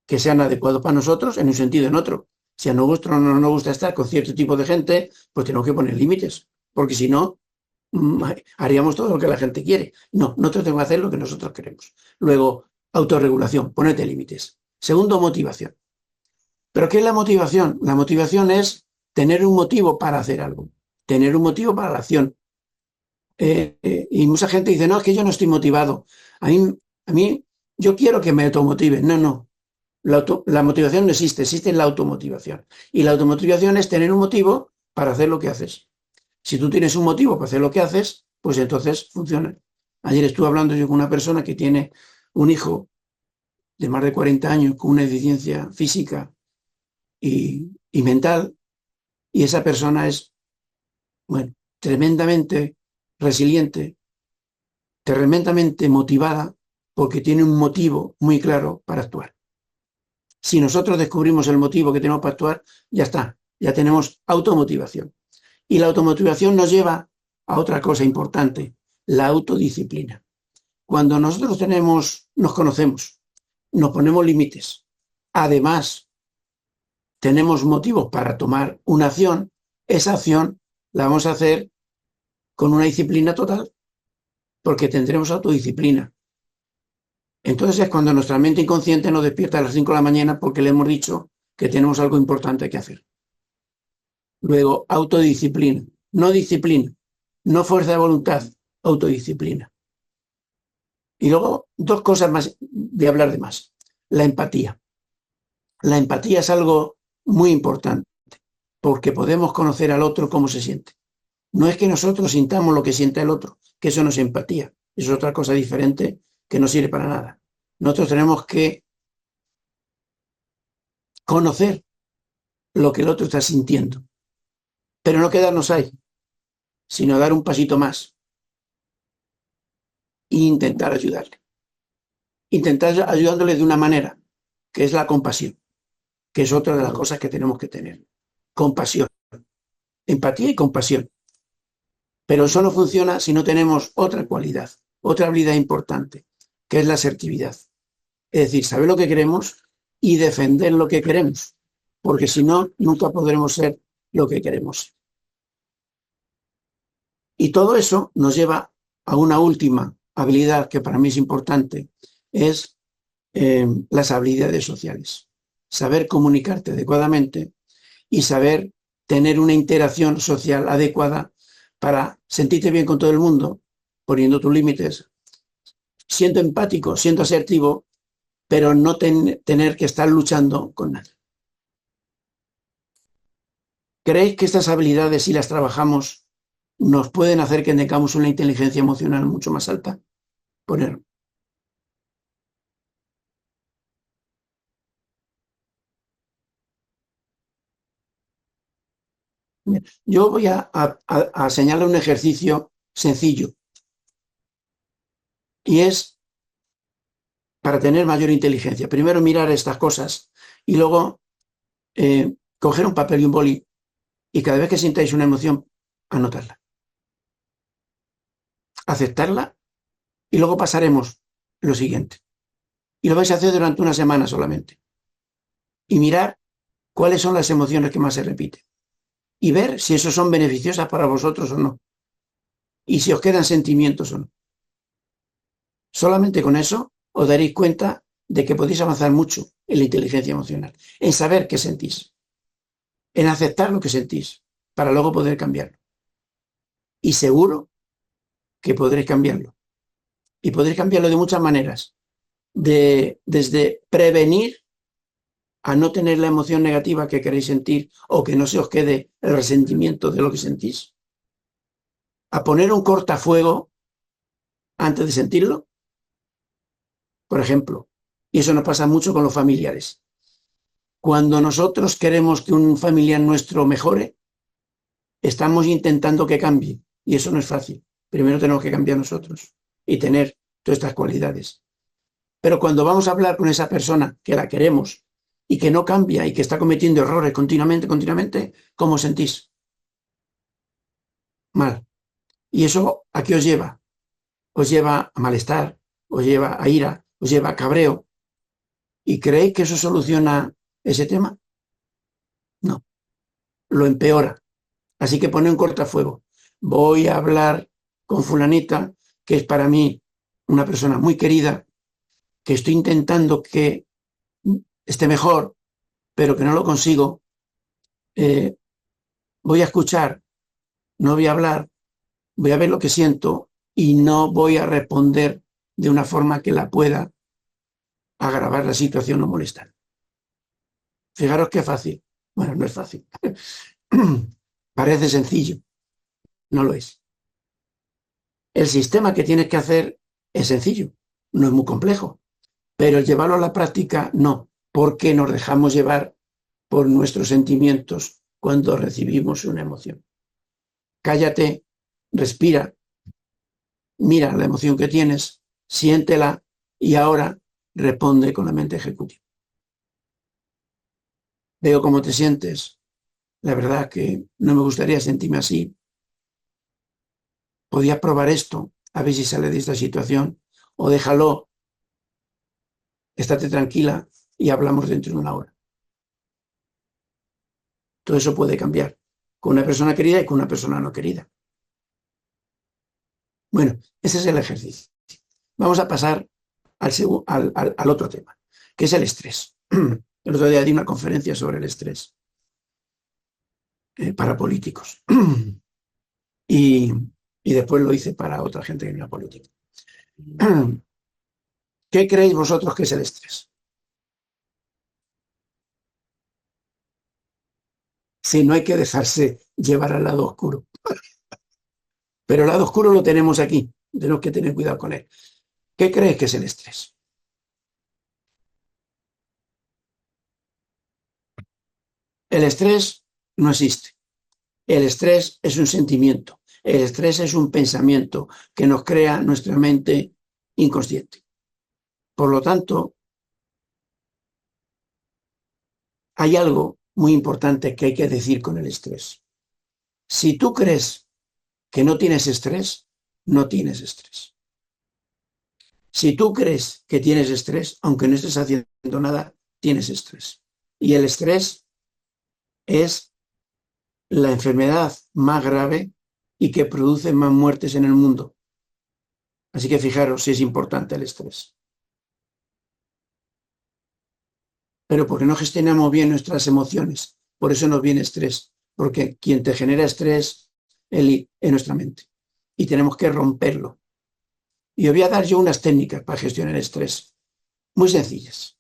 Speaker 1: que sean adecuados para nosotros en un sentido o en otro. Si a nosotros no nos gusta estar con cierto tipo de gente, pues tenemos que poner límites, porque si no, haríamos todo lo que la gente quiere. No, nosotros tenemos que hacer lo que nosotros queremos. Luego, autorregulación, ponerte límites. Segundo, motivación. ¿Pero qué es la motivación? La motivación es tener un motivo para hacer algo, tener un motivo para la acción. Y mucha gente dice, no, es que yo no estoy motivado. A mí yo quiero que me automotive. No, no. La motivación no existe, existe la automotivación. Y la automotivación es tener un motivo para hacer lo que haces. Si tú tienes un motivo para hacer lo que haces, pues entonces funciona. Ayer estuve hablando yo con una persona que tiene un hijo de más de 40 años con una deficiencia física y mental, y esa persona es, bueno, tremendamente resiliente, tremendamente motivada, porque tiene un motivo muy claro para actuar. Si nosotros descubrimos el motivo que tenemos para actuar, ya está, ya tenemos automotivación. Y la automotivación nos lleva a otra cosa importante, la autodisciplina. Cuando nosotros nos conocemos, nos ponemos límites, además tenemos motivos para tomar una acción, esa acción la vamos a hacer con una disciplina total, porque tendremos autodisciplina. Entonces es cuando nuestra mente inconsciente nos despierta a las 5 de la mañana porque le hemos dicho que tenemos algo importante que hacer. Luego, autodisciplina, no disciplina, no fuerza de voluntad, autodisciplina. Y luego, dos cosas más, voy a hablar de más. La empatía. La empatía es algo muy importante porque podemos conocer al otro cómo se siente. No es que nosotros sintamos lo que siente el otro, que eso no es empatía, eso es otra cosa diferente que no sirve para nada. Nosotros tenemos que conocer lo que el otro está sintiendo, pero no quedarnos ahí, sino dar un pasito más e intentar ayudarle. Intentar ayudándole de una manera, que es la compasión, que es otra de las cosas que tenemos que tener. Compasión, empatía y compasión. Pero eso no funciona si no tenemos otra cualidad, otra habilidad importante, que es la asertividad. Es decir, saber lo que queremos y defender lo que queremos, porque si no, nunca podremos ser lo que queremos. Y todo eso nos lleva a una última habilidad que para mí es importante, es las habilidades sociales. Saber comunicarte adecuadamente y saber tener una interacción social adecuada para sentirte bien con todo el mundo, poniendo tus límites, siendo empático, siendo asertivo, pero no tener que estar luchando con nadie. ¿Creéis que estas habilidades, si las trabajamos, nos pueden hacer que tengamos una inteligencia emocional mucho más alta? Poner. Yo voy a señalar un ejercicio sencillo y es para tener mayor inteligencia. Primero mirar estas cosas y luego coger un papel y un boli y cada vez que sintáis una emoción, anotarla, aceptarla y luego pasaremos lo siguiente. Y lo vais a hacer durante una semana solamente. Y mirar cuáles son las emociones que más se repiten. Y ver si esos son beneficiosas para vosotros o no. Y si os quedan sentimientos o no. Solamente con eso os daréis cuenta de que podéis avanzar mucho en la inteligencia emocional, en saber qué sentís, en aceptar lo que sentís, para luego poder cambiarlo. Y seguro que podréis cambiarlo. Y podréis cambiarlo de muchas maneras. Desde prevenir a no tener la emoción negativa que queréis sentir o que no se os quede el resentimiento de lo que sentís, a poner un cortafuego antes de sentirlo, por ejemplo. Y eso nos pasa mucho con los familiares. Cuando nosotros queremos que un familiar nuestro mejore, estamos intentando que cambie. Y eso no es fácil. Primero tenemos que cambiar nosotros y tener todas estas cualidades. Pero cuando vamos a hablar con esa persona que la queremos y que no cambia y que está cometiendo errores continuamente, ¿cómo sentís? Mal. ¿Y eso a qué os lleva? Os lleva a malestar, os lleva a ira, os lleva a cabreo. ¿Y creéis que eso soluciona ese tema? No, lo empeora. Así que pone un cortafuego. Voy a hablar con fulanita, que es para mí una persona muy querida, que estoy intentando que esté mejor, pero que no lo consigo. Voy a escuchar, no voy a hablar, voy a ver lo que siento y no voy a responder de una forma que la pueda agravar la situación o molestar. Fijaros qué fácil. Bueno, no es fácil. Parece sencillo, no lo es. El sistema que tienes que hacer es sencillo, no es muy complejo, pero el llevarlo a la práctica no, porque nos dejamos llevar por nuestros sentimientos cuando recibimos una emoción. Cállate, respira, mira la emoción que tienes, siéntela y ahora responde con la mente ejecutiva. Veo cómo te sientes. La verdad que no me gustaría sentirme así. Podías probar esto, a ver si sale de esta situación, o déjalo, estate tranquila y hablamos dentro de una hora. Todo eso puede cambiar con una persona querida y con una persona no querida. Bueno, ese es el ejercicio. Vamos a pasar al otro tema, que es el estrés. El otro día di una conferencia sobre el estrés para políticos y después lo hice para otra gente que no era política. ¿Qué creéis vosotros que es el estrés? Si no hay que dejarse llevar al lado oscuro. Pero el lado oscuro lo tenemos aquí, tenemos que tener cuidado con él. ¿Qué crees que es el estrés? El estrés no existe. El estrés es un sentimiento. El estrés es un pensamiento que nos crea nuestra mente inconsciente. Por lo tanto, hay algo muy importante que hay que decir con el estrés. Si tú crees que no tienes estrés, no tienes estrés. Si tú crees que tienes estrés, aunque no estés haciendo nada, tienes estrés. Y el estrés es la enfermedad más grave y que produce más muertes en el mundo. Así que fijaros si es importante el estrés. Pero porque no gestionamos bien nuestras emociones, por eso nos viene estrés, porque quien te genera estrés es nuestra mente y tenemos que romperlo. Y os voy a dar yo unas técnicas para gestionar el estrés, muy sencillas,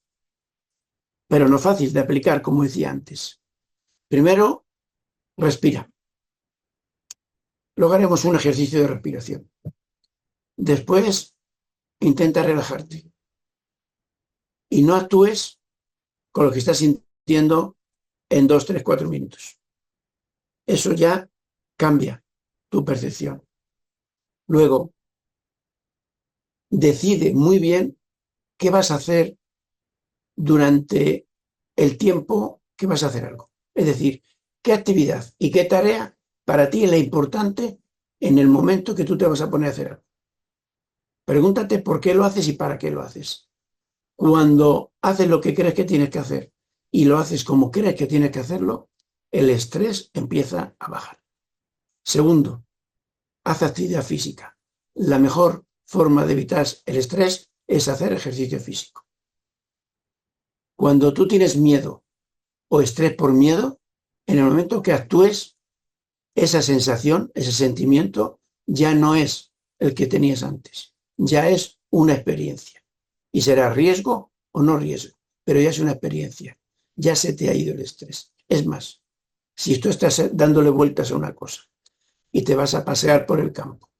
Speaker 1: pero no fácil de aplicar, como decía antes. Primero, respira. Luego haremos un ejercicio de respiración. Después, intenta relajarte y no actúes con lo que estás sintiendo en 2, 3, 4 minutos. Eso ya cambia tu percepción. Luego, decide muy bien qué vas a hacer durante el tiempo que vas a hacer algo. Es decir, qué actividad y qué tarea para ti es la importante en el momento que tú te vas a poner a hacer algo. Pregúntate por qué lo haces y para qué lo haces. Cuando haces lo que crees que tienes que hacer y lo haces como crees que tienes que hacerlo, el estrés empieza a bajar. Segundo, haz actividad física. La mejor forma de evitar el estrés es hacer ejercicio físico. Cuando tú tienes miedo o estrés por miedo, en el momento que actúes, esa sensación, ese sentimiento, ya no es el que tenías antes, ya es una experiencia. Y será riesgo o no riesgo, pero ya es una experiencia, ya se te ha ido el estrés. Es más, si tú estás dándole vueltas a una cosa y te vas a pasear por el campo,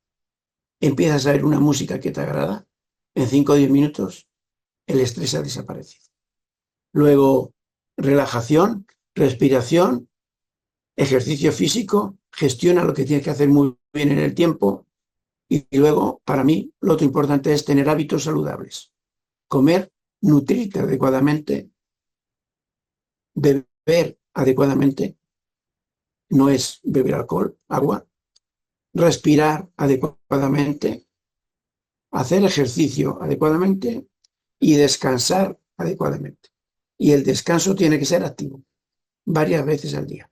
Speaker 1: empiezas a oír una música que te agrada, en 5 o 10 minutos el estrés ha desaparecido. Luego, relajación, respiración, ejercicio físico, gestiona lo que tienes que hacer muy bien en el tiempo y luego, para mí, lo otro importante es tener hábitos saludables. Comer, nutrirte adecuadamente, beber adecuadamente, no es beber alcohol, agua, respirar adecuadamente, hacer ejercicio adecuadamente y descansar adecuadamente. Y el descanso tiene que ser activo, varias veces al día.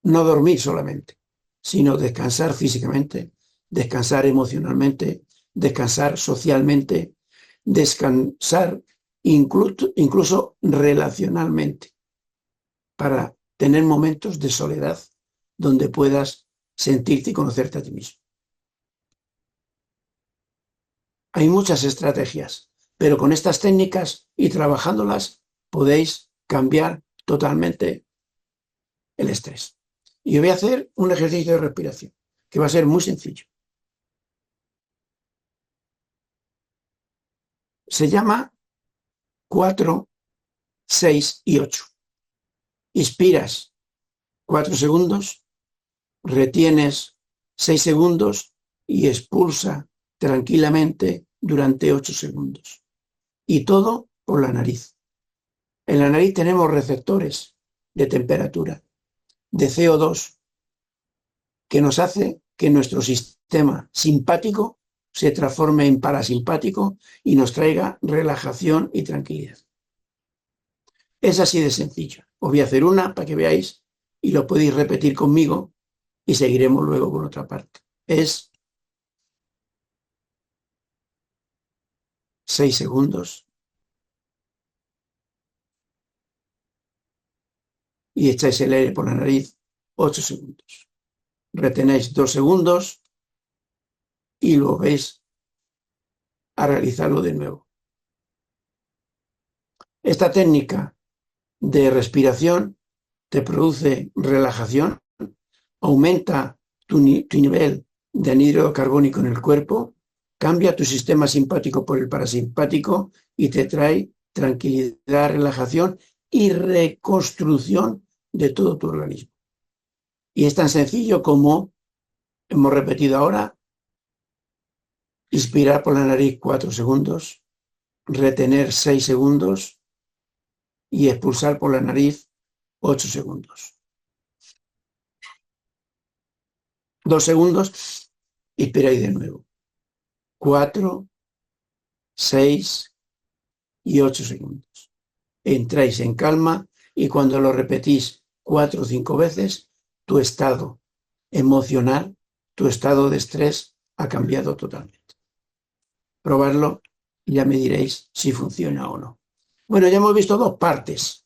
Speaker 1: No dormir solamente, sino descansar físicamente, descansar emocionalmente, descansar socialmente, descansar incluso relacionalmente, para tener momentos de soledad donde puedas sentirte y conocerte a ti mismo. Hay muchas estrategias, pero con estas técnicas y trabajándolas podéis cambiar totalmente el estrés. Y voy a hacer un ejercicio de respiración, que va a ser muy sencillo. Se llama 4, 6 y 8. Inspiras 4 segundos, retienes 6 segundos y expulsa tranquilamente durante 8 segundos. Y todo por la nariz. En la nariz tenemos receptores de temperatura, de CO2, que nos hace que nuestro sistema simpático se transforme en parasimpático y nos traiga relajación y tranquilidad. Es así de sencillo. Os voy a hacer una para que veáis y lo podéis repetir conmigo y seguiremos luego con otra parte. Es 6 segundos y echáis el aire por la nariz 8 segundos. Retenéis 2 segundos y lo veis a realizarlo de nuevo. Esta técnica de respiración te produce relajación, aumenta tu nivel de anhídrido carbónico en el cuerpo, cambia tu sistema simpático por el parasimpático y te trae tranquilidad, relajación y reconstrucción de todo tu organismo. Y es tan sencillo como hemos repetido ahora: inspirar por la nariz 4 segundos, retener 6 segundos y expulsar por la nariz 8 segundos. 2 segundos, inspiráis de nuevo. 4, 6 y 8 segundos. Entráis en calma y cuando lo repetís 4 o 5 veces, tu estado emocional, tu estado de estrés ha cambiado totalmente. Probarlo y ya me diréis si funciona o no. Bueno, ya hemos visto 2 partes.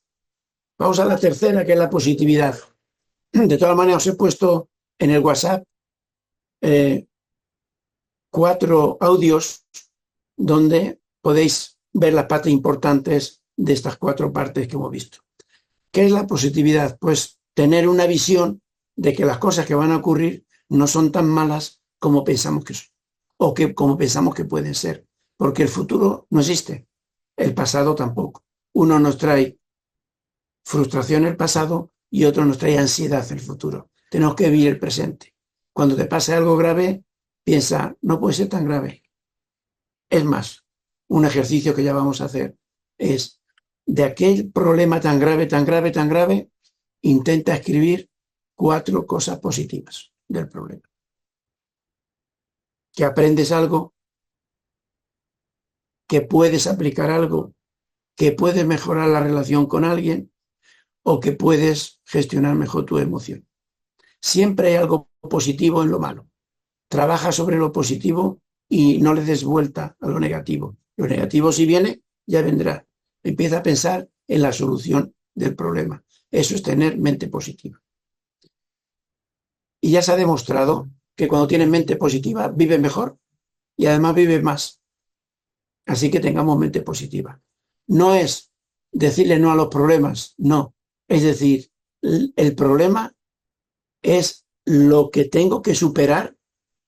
Speaker 1: Vamos a la tercera, que es la positividad. De todas maneras, os he puesto en el WhatsApp 4 audios donde podéis ver las partes importantes de estas 4 partes que hemos visto. ¿Qué es la positividad? Pues tener una visión de que las cosas que van a ocurrir no son tan malas como pensamos que son, o como pensamos que pueden ser, porque el futuro no existe, el pasado tampoco. Uno nos trae frustración el pasado y otro nos trae ansiedad el futuro. Tenemos que vivir el presente. Cuando te pase algo grave, piensa, no puede ser tan grave. Es más, un ejercicio que ya vamos a hacer es, de aquel problema tan grave, tan grave, tan grave, intenta escribir 4 cosas positivas del problema. Que aprendes algo, que puedes aplicar algo, que puedes mejorar la relación con alguien o que puedes gestionar mejor tu emoción. Siempre hay algo positivo en lo malo. Trabaja sobre lo positivo y no le des vuelta a lo negativo. Lo negativo, si viene, ya vendrá. Empieza a pensar en la solución del problema. Eso es tener mente positiva. Y ya se ha demostrado que cuando tienes mente positiva vives mejor y además vives más. Así que tengamos mente positiva. No es decirle no a los problemas, no. Es decir, el problema es lo que tengo que superar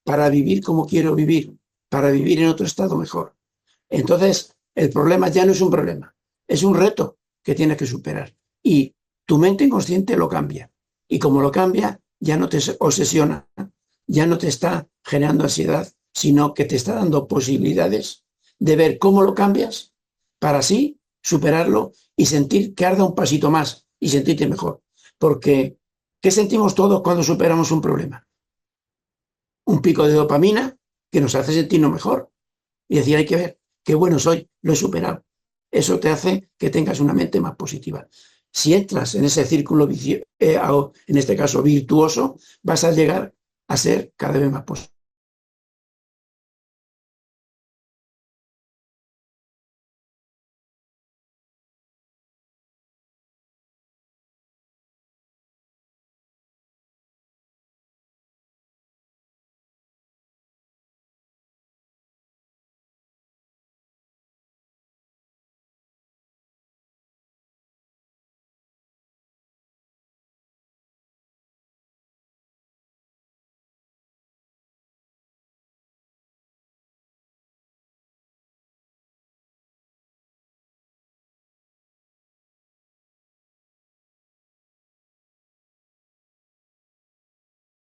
Speaker 1: para vivir como quiero vivir, para vivir en otro estado mejor. Entonces, el problema ya no es un problema, es un reto que tienes que superar. Y tu mente inconsciente lo cambia. Y como lo cambia, ya no te obsesiona, ya no te está generando ansiedad, sino que te está dando posibilidades de ver cómo lo cambias para así superarlo y sentir que arda un pasito más y sentirte mejor. Porque, ¿qué sentimos todos cuando superamos un problema? Un pico de dopamina que nos hace sentirnos mejor y decir, hay que ver qué bueno soy, lo he superado. Eso te hace que tengas una mente más positiva. Si entras en ese círculo, en este caso virtuoso, vas a llegar a ser cada vez más positivo.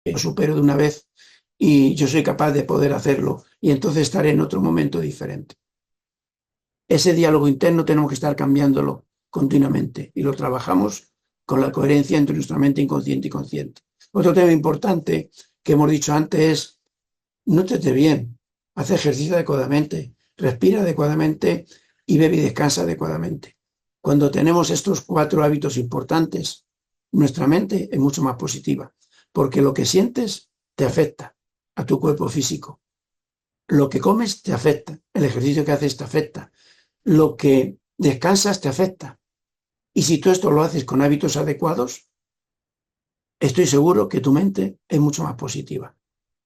Speaker 1: Lo supero de una vez y yo soy capaz de poder hacerlo y entonces estaré en otro momento diferente. Ese diálogo interno tenemos que estar cambiándolo continuamente y lo trabajamos con la coherencia entre nuestra mente inconsciente y consciente. Otro tema importante que hemos dicho antes es: nútrete bien, haz ejercicio adecuadamente, respira adecuadamente y bebe y descansa adecuadamente. Cuando tenemos estos 4 hábitos importantes, nuestra mente es mucho más positiva, porque lo que sientes te afecta a tu cuerpo físico. Lo que comes te afecta, el ejercicio que haces te afecta, lo que descansas te afecta. Y si tú esto lo haces con hábitos adecuados, estoy seguro que tu mente es mucho más positiva.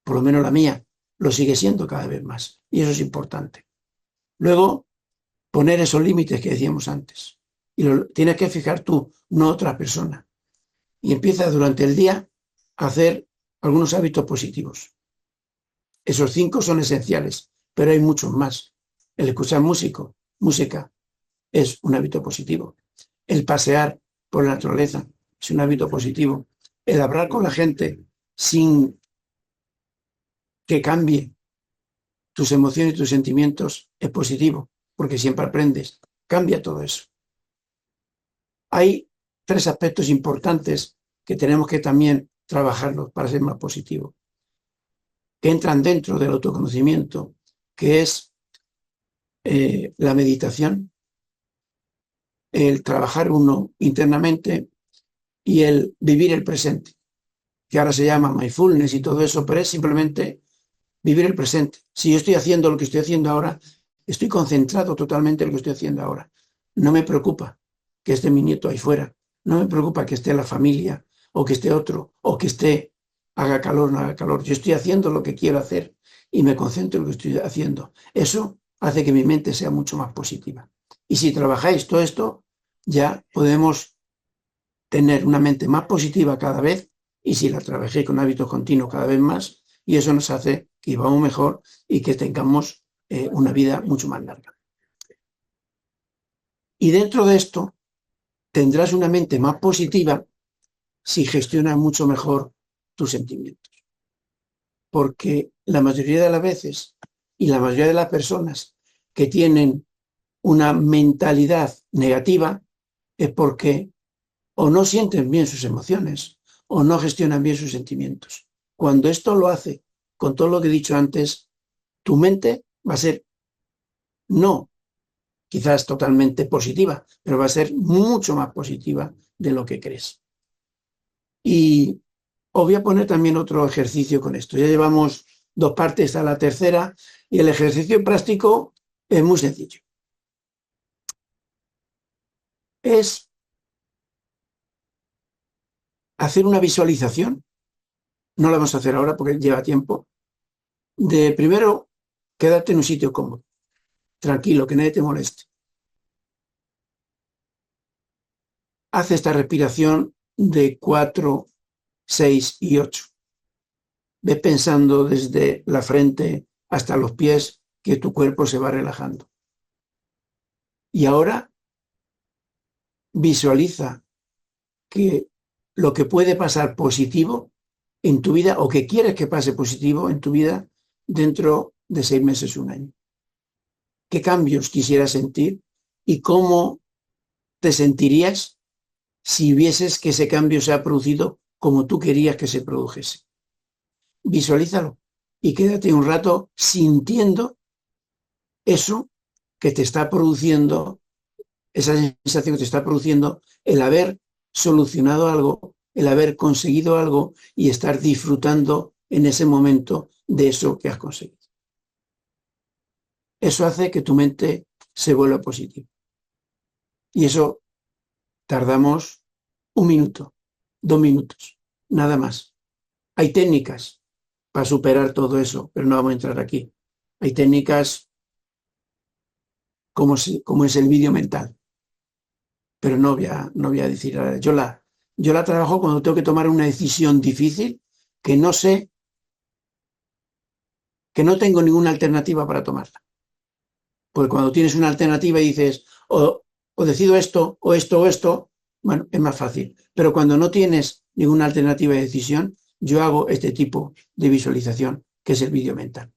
Speaker 1: Por lo menos la mía lo sigue siendo cada vez más. Y eso es importante. Luego, poner esos límites que decíamos antes. Y lo tienes que fijar tú, no otra persona. Y empieza durante el día a hacer algunos hábitos positivos. Esos 5 son esenciales, pero hay muchos más. El escuchar música es un hábito positivo. El pasear por la naturaleza es un hábito positivo. El hablar con la gente sin que cambie tus emociones y tus sentimientos es positivo, porque siempre aprendes. Cambia todo eso. Hay 3 aspectos importantes que tenemos que también trabajarlos para ser más positivos, que entran dentro del autoconocimiento, que es la meditación, el trabajar uno internamente y el vivir el presente, que ahora se llama mindfulness y todo eso, pero es simplemente vivir el presente. Si yo estoy haciendo lo que estoy haciendo ahora, estoy concentrado totalmente en lo que estoy haciendo ahora. No me preocupa que esté mi nieto ahí fuera, no me preocupa que esté la familia o que esté otro o que esté, haga calor o no haga calor. Yo estoy haciendo lo que quiero hacer y me concentro en lo que estoy haciendo. Eso hace que mi mente sea mucho más positiva. Y si trabajáis todo esto, ya podemos tener una mente más positiva cada vez, y si la trabajéis con hábitos continuos cada vez más, y eso nos hace que vivamos mejor y que tengamos una vida mucho más larga. Y dentro de esto tendrás una mente más positiva si gestionas mucho mejor tus sentimientos. Porque la mayoría de las veces y la mayoría de las personas que tienen una mentalidad negativa es porque o no sienten bien sus emociones o no gestionan bien sus sentimientos. Cuando esto lo hace con todo lo que he dicho antes, tu mente va a ser no quizás totalmente positiva, pero va a ser mucho más positiva de lo que crees. Y os voy a poner también otro ejercicio con esto. Ya llevamos 2 partes a la tercera y el ejercicio práctico es muy sencillo. Es hacer una visualización, no la vamos a hacer ahora porque lleva tiempo, de primero quedarte en un sitio cómodo, tranquilo, que nadie te moleste. Haz esta respiración de 4, 6 y 8. Ves pensando desde la frente hasta los pies que tu cuerpo se va relajando. Y ahora visualiza que lo que puede pasar positivo en tu vida o que quieres que pase positivo en tu vida dentro de 6 meses, 1 año. ¿Qué cambios quisieras sentir y cómo te sentirías si vieses que ese cambio se ha producido como tú querías que se produjese? Visualízalo y quédate un rato sintiendo eso que te está produciendo, esa sensación que te está produciendo el haber solucionado algo, el haber conseguido algo y estar disfrutando en ese momento de eso que has conseguido. Eso hace que tu mente se vuelva positiva. Y eso tardamos 1 minuto, 2 minutos, nada más. Hay técnicas para superar todo eso, pero no vamos a entrar aquí. Hay técnicas como es el vídeo mental, pero no voy a decir ahora. Yo la trabajo cuando tengo que tomar una decisión difícil que no sé, que no tengo ninguna alternativa para tomarla. Porque cuando tienes una alternativa y dices, o decido esto, o esto, o esto, bueno, es más fácil. Pero cuando no tienes ninguna alternativa de decisión, yo hago este tipo de visualización, que es el vídeo mental.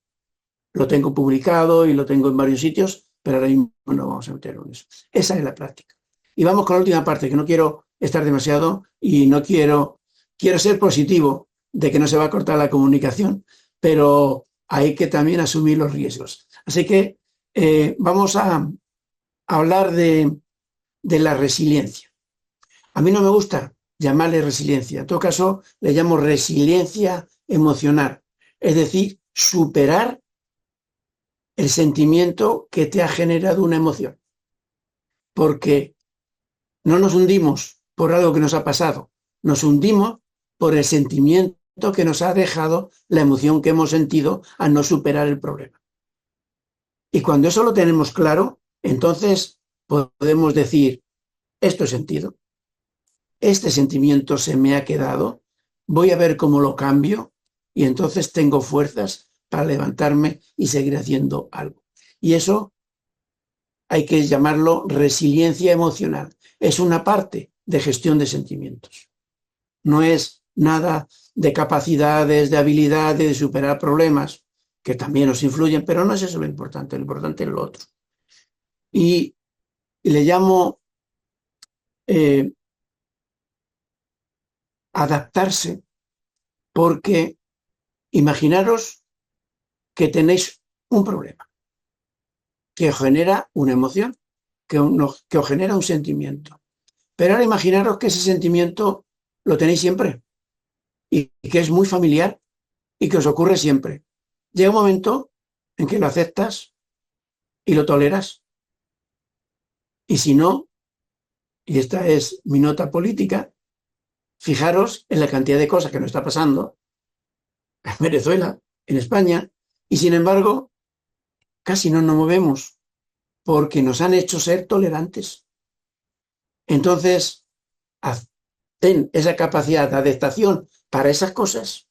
Speaker 1: Lo tengo publicado y lo tengo en varios sitios, pero ahora mismo no vamos a meterlo en eso. Esa es la práctica. Y vamos con la última parte, que no quiero estar demasiado y no quiero ser positivo de que no se va a cortar la comunicación, pero hay que también asumir los riesgos. Así que vamos a hablar de la resiliencia. A mí no me gusta llamarle resiliencia. En todo caso, le llamo resiliencia emocional. Es decir, superar el sentimiento que te ha generado una emoción. Porque no nos hundimos por algo que nos ha pasado, nos hundimos por el sentimiento que nos ha dejado la emoción que hemos sentido al no superar el problema. Y cuando eso lo tenemos claro, entonces podemos decir, esto he sentido, este sentimiento se me ha quedado, voy a ver cómo lo cambio y entonces tengo fuerzas para levantarme y seguir haciendo algo. Y eso hay que llamarlo resiliencia emocional. Es una parte de gestión de sentimientos. No es nada de capacidades, de habilidades, de superar problemas, que también nos influyen, pero no es eso lo importante es lo otro. Y le llamo adaptarse, porque imaginaros que tenéis un problema que os genera una emoción, que os genera un sentimiento. Pero ahora imaginaros que ese sentimiento lo tenéis siempre y que es muy familiar y que os ocurre siempre. Llega un momento en que lo aceptas y lo toleras. Y si no, y esta es mi nota política, fijaros en la cantidad de cosas que nos está pasando en Venezuela, en España, y sin embargo, casi no nos movemos porque nos han hecho ser tolerantes. Entonces, ten esa capacidad de adaptación para esas cosas,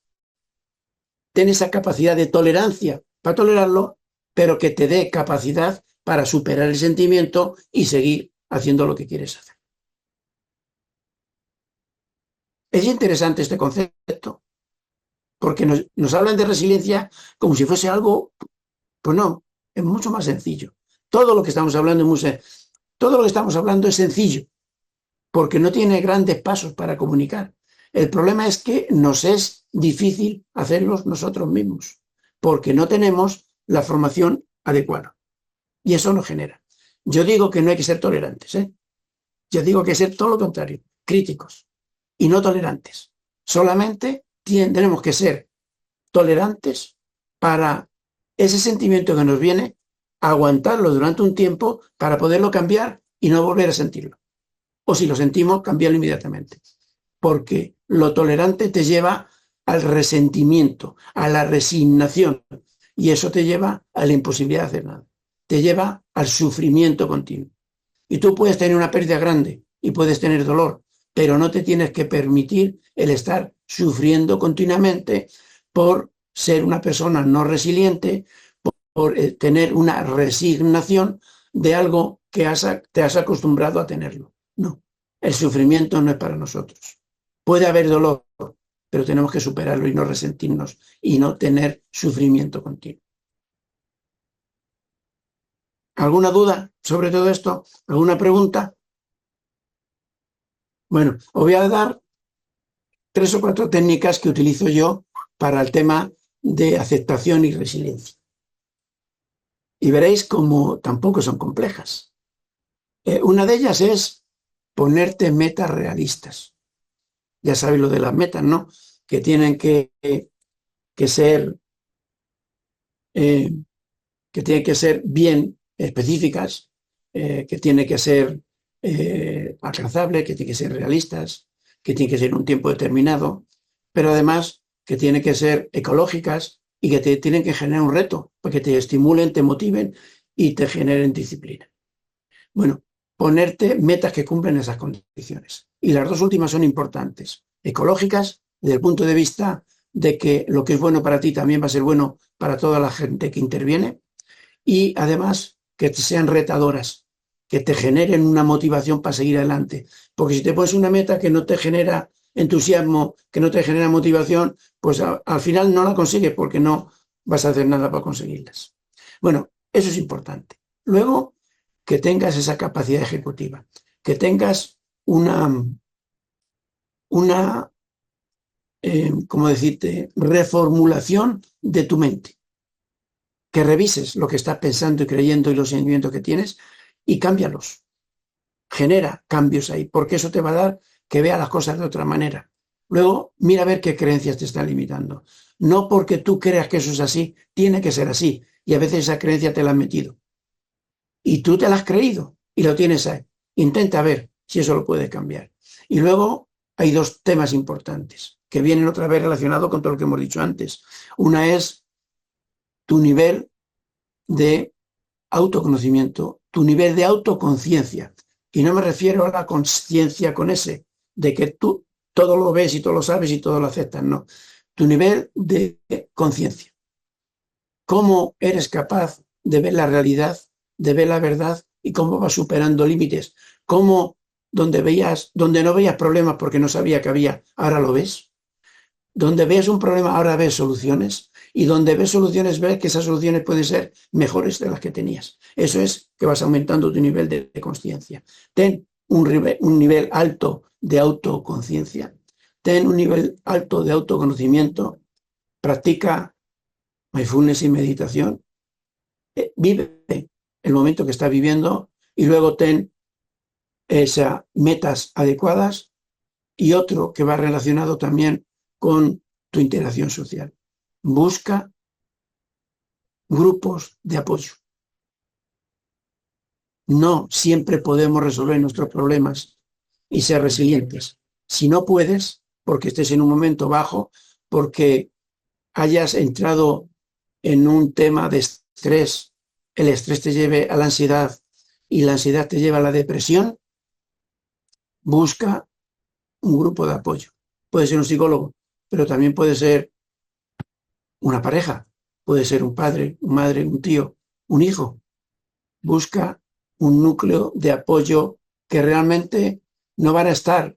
Speaker 1: ten esa capacidad de tolerancia para tolerarlo, pero que te dé capacidad para superar el sentimiento y seguir haciendo lo que quieres hacer. Es interesante este concepto, porque nos hablan de resiliencia como si fuese algo, pues no, es mucho más sencillo. Todo lo que estamos hablando es sencillo, porque no tiene grandes pasos para comunicar. El problema es que nos es difícil hacerlos nosotros mismos, porque no tenemos la formación adecuada. Y eso nos genera. Yo digo que no hay que ser tolerantes, ¿eh? Yo digo que hay que ser todo lo contrario, críticos y no tolerantes. Solamente tenemos que ser tolerantes para ese sentimiento que nos viene, aguantarlo durante un tiempo para poderlo cambiar y no volver a sentirlo. O si lo sentimos, cambiarlo inmediatamente. Porque lo tolerante te lleva al resentimiento, a la resignación, y eso te lleva a la imposibilidad de hacer nada. Te lleva al sufrimiento continuo. Y tú puedes tener una pérdida grande y puedes tener dolor, pero no te tienes que permitir el estar sufriendo continuamente por ser una persona no resiliente, por tener una resignación de algo que te has acostumbrado a tenerlo. No, el sufrimiento no es para nosotros. Puede haber dolor, pero tenemos que superarlo y no resentirnos y no tener sufrimiento continuo. ¿Alguna duda sobre todo esto? ¿Alguna pregunta? Bueno, os voy a dar 3 o 4 técnicas que utilizo yo para el tema de aceptación y resiliencia. Y veréis cómo tampoco son complejas. Una de ellas es ponerte metas realistas. Ya sabéis lo de las metas, ¿no? Que tienen que ser bien específicas, que tienen que ser alcanzables, que tienen que ser realistas, que tienen que ser un tiempo determinado, pero además que tienen que ser ecológicas y que te tienen que generar un reto, porque te estimulen, te motiven y te generen disciplina. Bueno, ponerte metas que cumplen esas condiciones. Y las 2 últimas son importantes. Ecológicas, desde el punto de vista de que lo que es bueno para ti también va a ser bueno para toda la gente que interviene. Y además que sean retadoras, que te generen una motivación para seguir adelante. Porque si te pones una meta que no te genera entusiasmo, que no te genera motivación, pues al final no la consigues porque no vas a hacer nada para conseguirlas. Bueno, eso es importante. Luego, que tengas esa capacidad ejecutiva, que tengas ¿cómo decirte?, reformulación de tu mente. Que revises lo que estás pensando y creyendo y los sentimientos que tienes y cámbialos. Genera cambios ahí, porque eso te va a dar que veas las cosas de otra manera. Luego, mira a ver qué creencias te están limitando. No porque tú creas que eso es así, tiene que ser así. y a veces esa creencia te la han metido. Y tú te la has creído y lo tienes ahí. Intenta ver si eso lo puedes cambiar. Y luego hay dos temas importantes que vienen otra vez relacionados con todo lo que hemos dicho antes. Una es tu nivel de autoconocimiento, tu nivel de autoconciencia. Y no me refiero a la conciencia con ese, de que tú todo lo ves y todo lo sabes y todo lo aceptas, no. Tu nivel de conciencia. ¿Cómo eres capaz de ver la realidad, de ver la verdad y cómo vas superando límites? ¿Cómo donde no veías problemas porque no sabía que había, ahora lo ves? Donde ves un problema, ahora ves soluciones. Y donde ves soluciones, ves que esas soluciones pueden ser mejores de las que tenías. Eso es que vas aumentando tu nivel de consciencia. Ten un nivel alto de autoconciencia. Ten un nivel alto de autoconocimiento. Practica mindfulness y meditación. Vive el momento que estás viviendo y luego ten esas metas adecuadas y otro que va relacionado también con tu interacción social. Busca grupos de apoyo. No siempre podemos resolver nuestros problemas y ser resilientes. Si no puedes, porque estés en un momento bajo, porque hayas entrado en un tema de estrés, el estrés te lleve a la ansiedad y la ansiedad te lleva a la depresión, busca un grupo de apoyo. Puede ser un psicólogo, pero también puede ser una pareja, puede ser un padre, una madre, un tío, un hijo. Busca un núcleo de apoyo que realmente no van a estar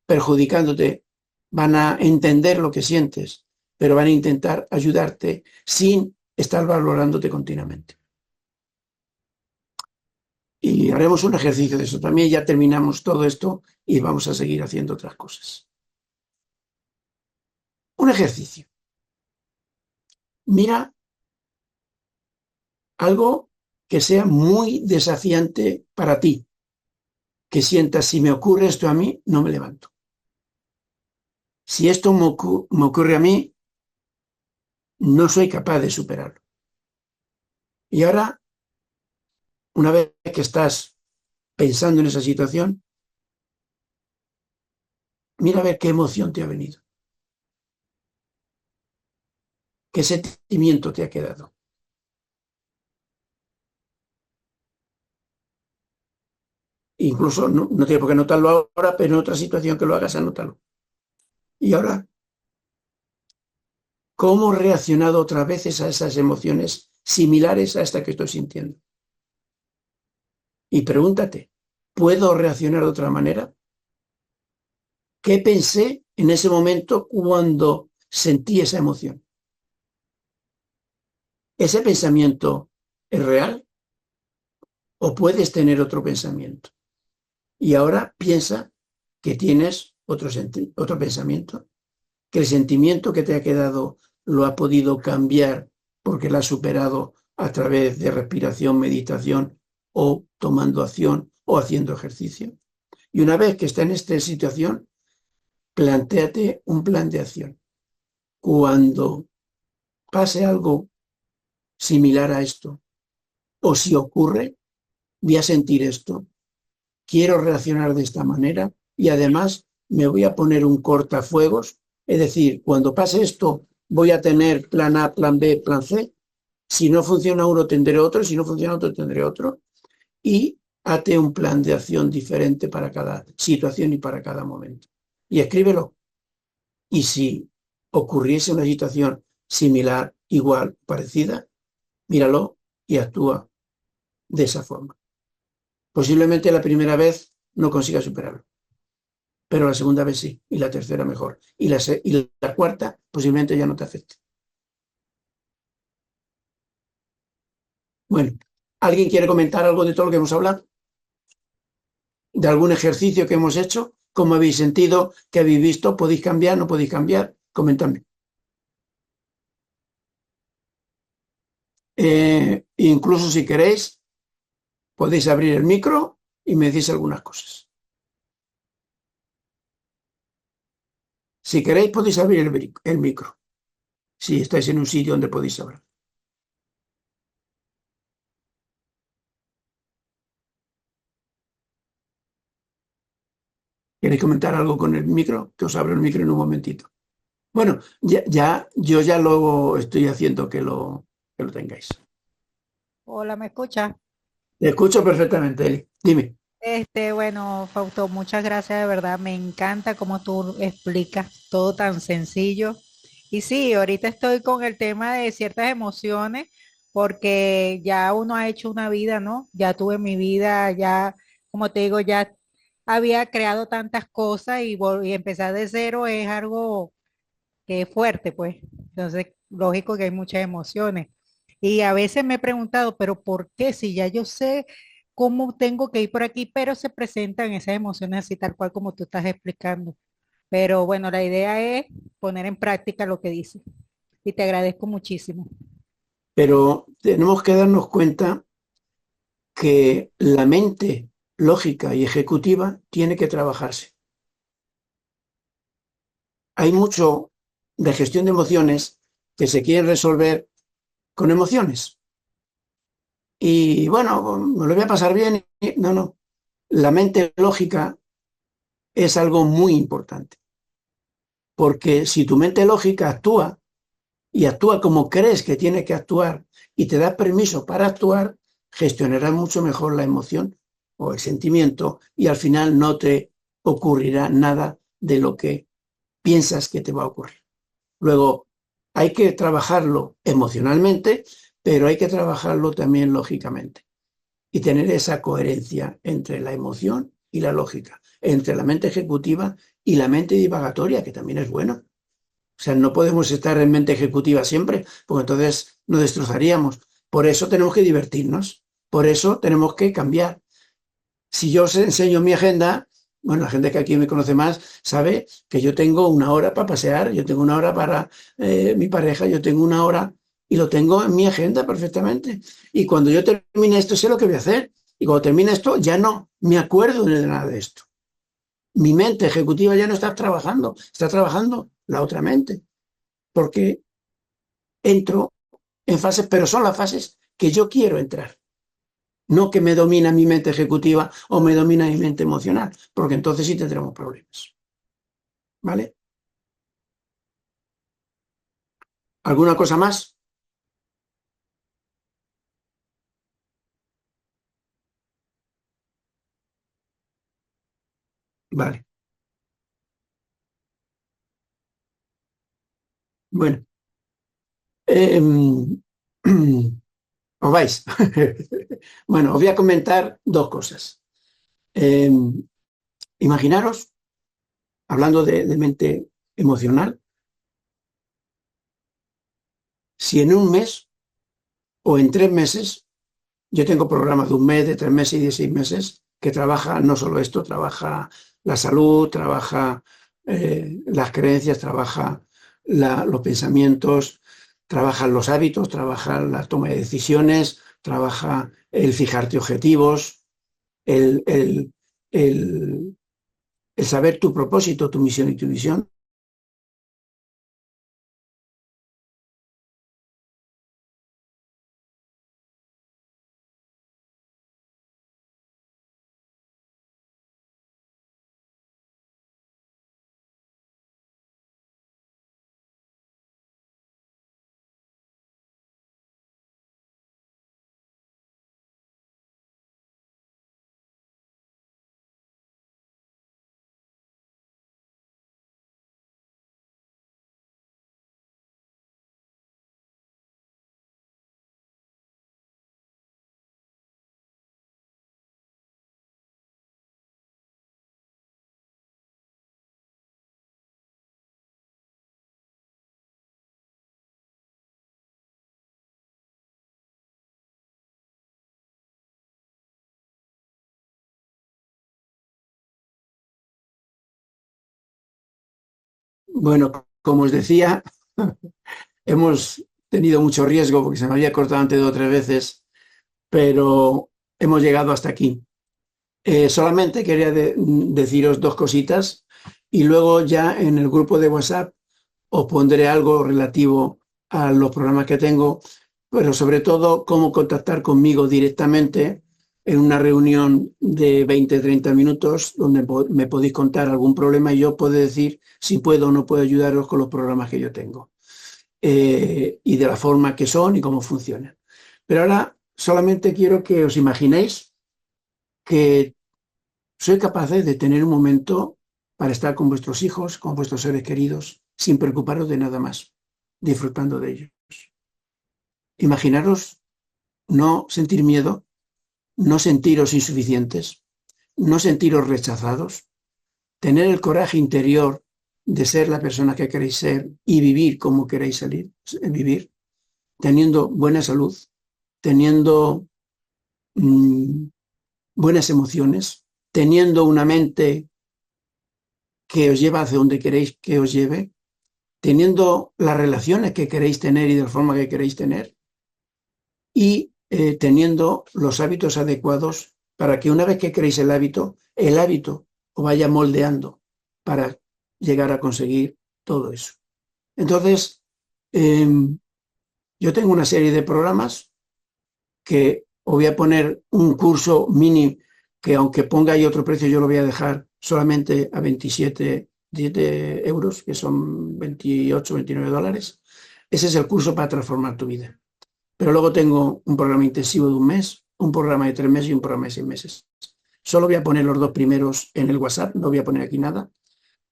Speaker 1: perjudicándote, van a entender lo que sientes, pero van a intentar ayudarte sin estar valorándote continuamente. Y haremos un ejercicio de eso también, ya terminamos todo esto y vamos a seguir haciendo otras cosas. Un ejercicio. Mira algo que sea muy desafiante para ti, que sientas, si me ocurre esto a mí, no me levanto. Si esto me ocurre a mí, no soy capaz de superarlo. Y ahora, una vez que estás pensando en esa situación, mira a ver qué emoción te ha venido, qué sentimiento te ha quedado. Incluso no tienes por qué anotarlo ahora, pero en otra situación que lo hagas, anótalo. Y ahora, ¿cómo he reaccionado otras veces a esas emociones similares a esta que estoy sintiendo? Y pregúntate, ¿puedo reaccionar de otra manera? ¿Qué pensé en ese momento cuando sentí esa emoción? ¿Ese pensamiento es real o puedes tener otro pensamiento? Y ahora piensa que tienes otro pensamiento, que el sentimiento que te ha quedado lo ha podido cambiar porque lo has superado a través de respiración, meditación o tomando acción o haciendo ejercicio. Y una vez que está en esta situación, plantéate un plan de acción. Cuando pase algo similar a esto, o si ocurre, voy a sentir esto, quiero reaccionar de esta manera y además me voy a poner un cortafuegos, es decir, cuando pase esto voy a tener plan A, plan B, plan C, si no funciona uno tendré otro, si no funciona otro tendré otro, y hazte un plan de acción diferente para cada situación y para cada momento. Y escríbelo. Y si ocurriese una situación similar, igual, parecida, míralo y actúa de esa forma. Posiblemente la primera vez no consiga superarlo, pero la segunda vez sí, y la tercera mejor, y la cuarta posiblemente ya no te afecte. Bueno, ¿alguien quiere comentar algo de todo lo que hemos hablado? ¿De algún ejercicio que hemos hecho? ¿Cómo habéis sentido? ¿Qué habéis visto? ¿Podéis cambiar? ¿No podéis cambiar? Comentadme. Incluso si queréis, podéis abrir el micro y me decís algunas cosas. Si queréis, podéis abrir el micro, si estáis en un sitio donde podéis hablar. ¿Queréis comentar algo con el micro? Que os abro el micro en un momentito. Bueno, yo ya lo estoy haciendo que lo tengáis.
Speaker 2: Hola, ¿me escuchas?
Speaker 1: Te escucho perfectamente, Eli. Dime.
Speaker 2: Bueno, Fausto, muchas gracias, de verdad. Me encanta cómo tú explicas todo tan sencillo. Y sí, ahorita estoy con el tema de ciertas emociones, porque ya uno ha hecho una vida, ¿no? Ya tuve mi vida, ya, como te digo, ya había creado tantas cosas y empezar de cero es algo que es fuerte, pues. Entonces, lógico que hay muchas emociones. Y a veces me he preguntado, pero ¿por qué? Si ya yo sé cómo tengo que ir por aquí, pero se presentan esas emociones así tal cual como tú estás explicando. Pero bueno, la idea es poner en práctica lo que dices. Y te agradezco muchísimo.
Speaker 1: Pero tenemos que darnos cuenta que la mente lógica y ejecutiva tiene que trabajarse. Hay mucho de gestión de emociones que se quiere resolver con emociones. Y bueno, me lo voy a pasar bien. No, no. La mente lógica es algo muy importante. Porque si tu mente lógica actúa y actúa como crees que tiene que actuar y te da permiso para actuar, gestionarás mucho mejor la emoción o el sentimiento y al final no te ocurrirá nada de lo que piensas que te va a ocurrir. Luego, hay que trabajarlo emocionalmente, pero hay que trabajarlo también lógicamente y tener esa coherencia entre la emoción y la lógica, entre la mente ejecutiva y la mente divagatoria, que también es bueno. O sea, no podemos estar en mente ejecutiva siempre, porque entonces nos destrozaríamos. Por eso tenemos que divertirnos, por eso tenemos que cambiar. Si yo os enseño mi agenda, bueno, la gente que aquí me conoce más sabe que yo tengo una hora para pasear, yo tengo una hora para mi pareja, yo tengo una hora y lo tengo en mi agenda perfectamente. Y cuando yo termine esto, sé lo que voy a hacer. Y cuando termine esto, ya no me acuerdo de nada de esto. Mi mente ejecutiva ya no está trabajando la otra mente, porque entro en fases, pero son las fases que yo quiero entrar. No que me domina mi mente ejecutiva o me domina mi mente emocional, porque entonces sí tendremos problemas. ¿Vale? ¿Alguna cosa más? Vale. Bueno, eh, os vais. Bueno, os voy a comentar dos cosas. Eh, Imaginaros, hablando de mente emocional, si en un mes o en 3 meses, yo tengo programas de un mes, de 3 meses y de 6 meses, que trabaja no solo esto, trabaja la salud, trabaja las creencias, trabaja los pensamientos, trabajan los hábitos, trabaja la toma de decisiones, trabaja el fijarte objetivos, el, el, el, el saber tu propósito, tu misión y tu visión. Bueno, como os decía, hemos tenido mucho riesgo porque se me había cortado antes 2 o 3 veces, pero hemos llegado hasta aquí. Solamente quería deciros dos cositas y luego ya en el grupo de WhatsApp os pondré algo relativo a los programas que tengo, pero sobre todo cómo contactar conmigo directamente en una reunión de 20-30 minutos donde me podéis contar algún problema y yo puedo decir si puedo o no puedo ayudaros con los programas que yo tengo y de la forma que son y cómo funcionan. Pero ahora solamente quiero que os imaginéis que sois capaces de tener un momento para estar con vuestros hijos, con vuestros seres queridos, sin preocuparos de nada más, disfrutando de ellos. Imaginaros no sentir miedo, no sentiros insuficientes, no sentiros rechazados, tener el coraje interior de ser la persona que queréis ser y vivir como queréis vivir, teniendo buena salud, teniendo buenas emociones, teniendo una mente que os lleva hacia donde queréis que os lleve, teniendo las relaciones que queréis tener y de la forma que queréis tener, y teniendo los hábitos adecuados para que una vez que creéis el hábito os vaya moldeando para llegar a conseguir todo eso. Entonces, yo tengo una serie de programas que os voy a poner un curso mini que aunque ponga ahí otro precio, yo lo voy a dejar solamente a 27 euros, que son 28, 29 dólares. Ese es el curso para transformar tu vida. Pero luego tengo un programa intensivo de un mes, un programa de 3 meses y un programa de 6 meses. Solo voy a poner los 2 primeros en el WhatsApp, no voy a poner aquí nada.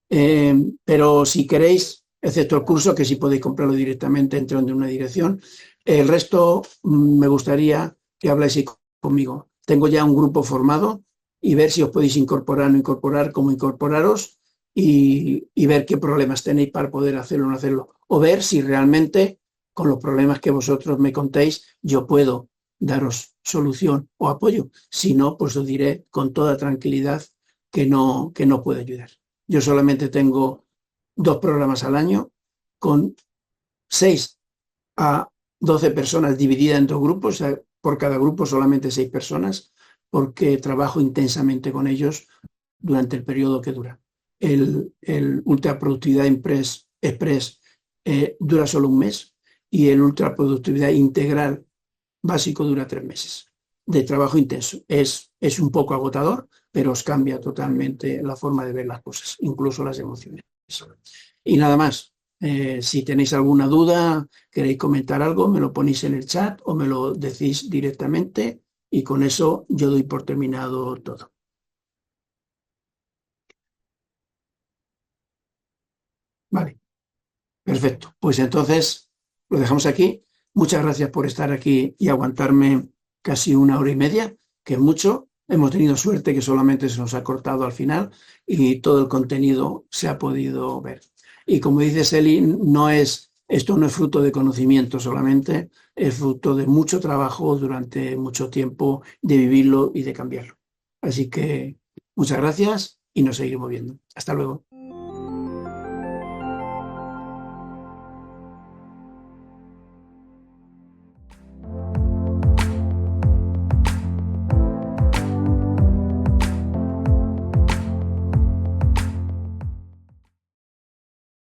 Speaker 1: Pero si queréis, excepto el curso, que sí podéis comprarlo directamente entrando en una dirección, el resto me gustaría que habláis conmigo. Tengo ya un grupo formado y ver si os podéis incorporar, no incorporar, cómo incorporaros y ver qué problemas tenéis para poder hacerlo o no hacerlo. O ver si realmente con los problemas que vosotros me contéis yo puedo daros solución o apoyo. Si no, pues os diré con toda tranquilidad que no puedo ayudar. Yo solamente tengo 2 programas al año con 6 a 12 personas divididas en 2 grupos, o sea, por cada grupo solamente 6 personas, porque trabajo intensamente con ellos durante el periodo que dura. El Ultra Productividad Express dura solo un mes y el Ultra Productividad Integral básico dura 3 meses de trabajo intenso. Es un poco agotador, pero os cambia totalmente la forma de ver las cosas, incluso las emociones. Y nada más. Si tenéis alguna duda, queréis comentar algo, me lo ponéis en el chat o me lo decís directamente y con eso yo doy por terminado todo. Vale, perfecto. Pues entonces lo dejamos aquí. Muchas gracias por estar aquí y aguantarme casi 1 hora y media, que es mucho. Hemos tenido suerte que solamente se nos ha cortado al final y todo el contenido se ha podido ver. Y como dice Celi, esto no es fruto de conocimiento solamente, es fruto de mucho trabajo durante mucho tiempo, de vivirlo y de cambiarlo. Así que muchas gracias y nos seguimos viendo. Hasta luego.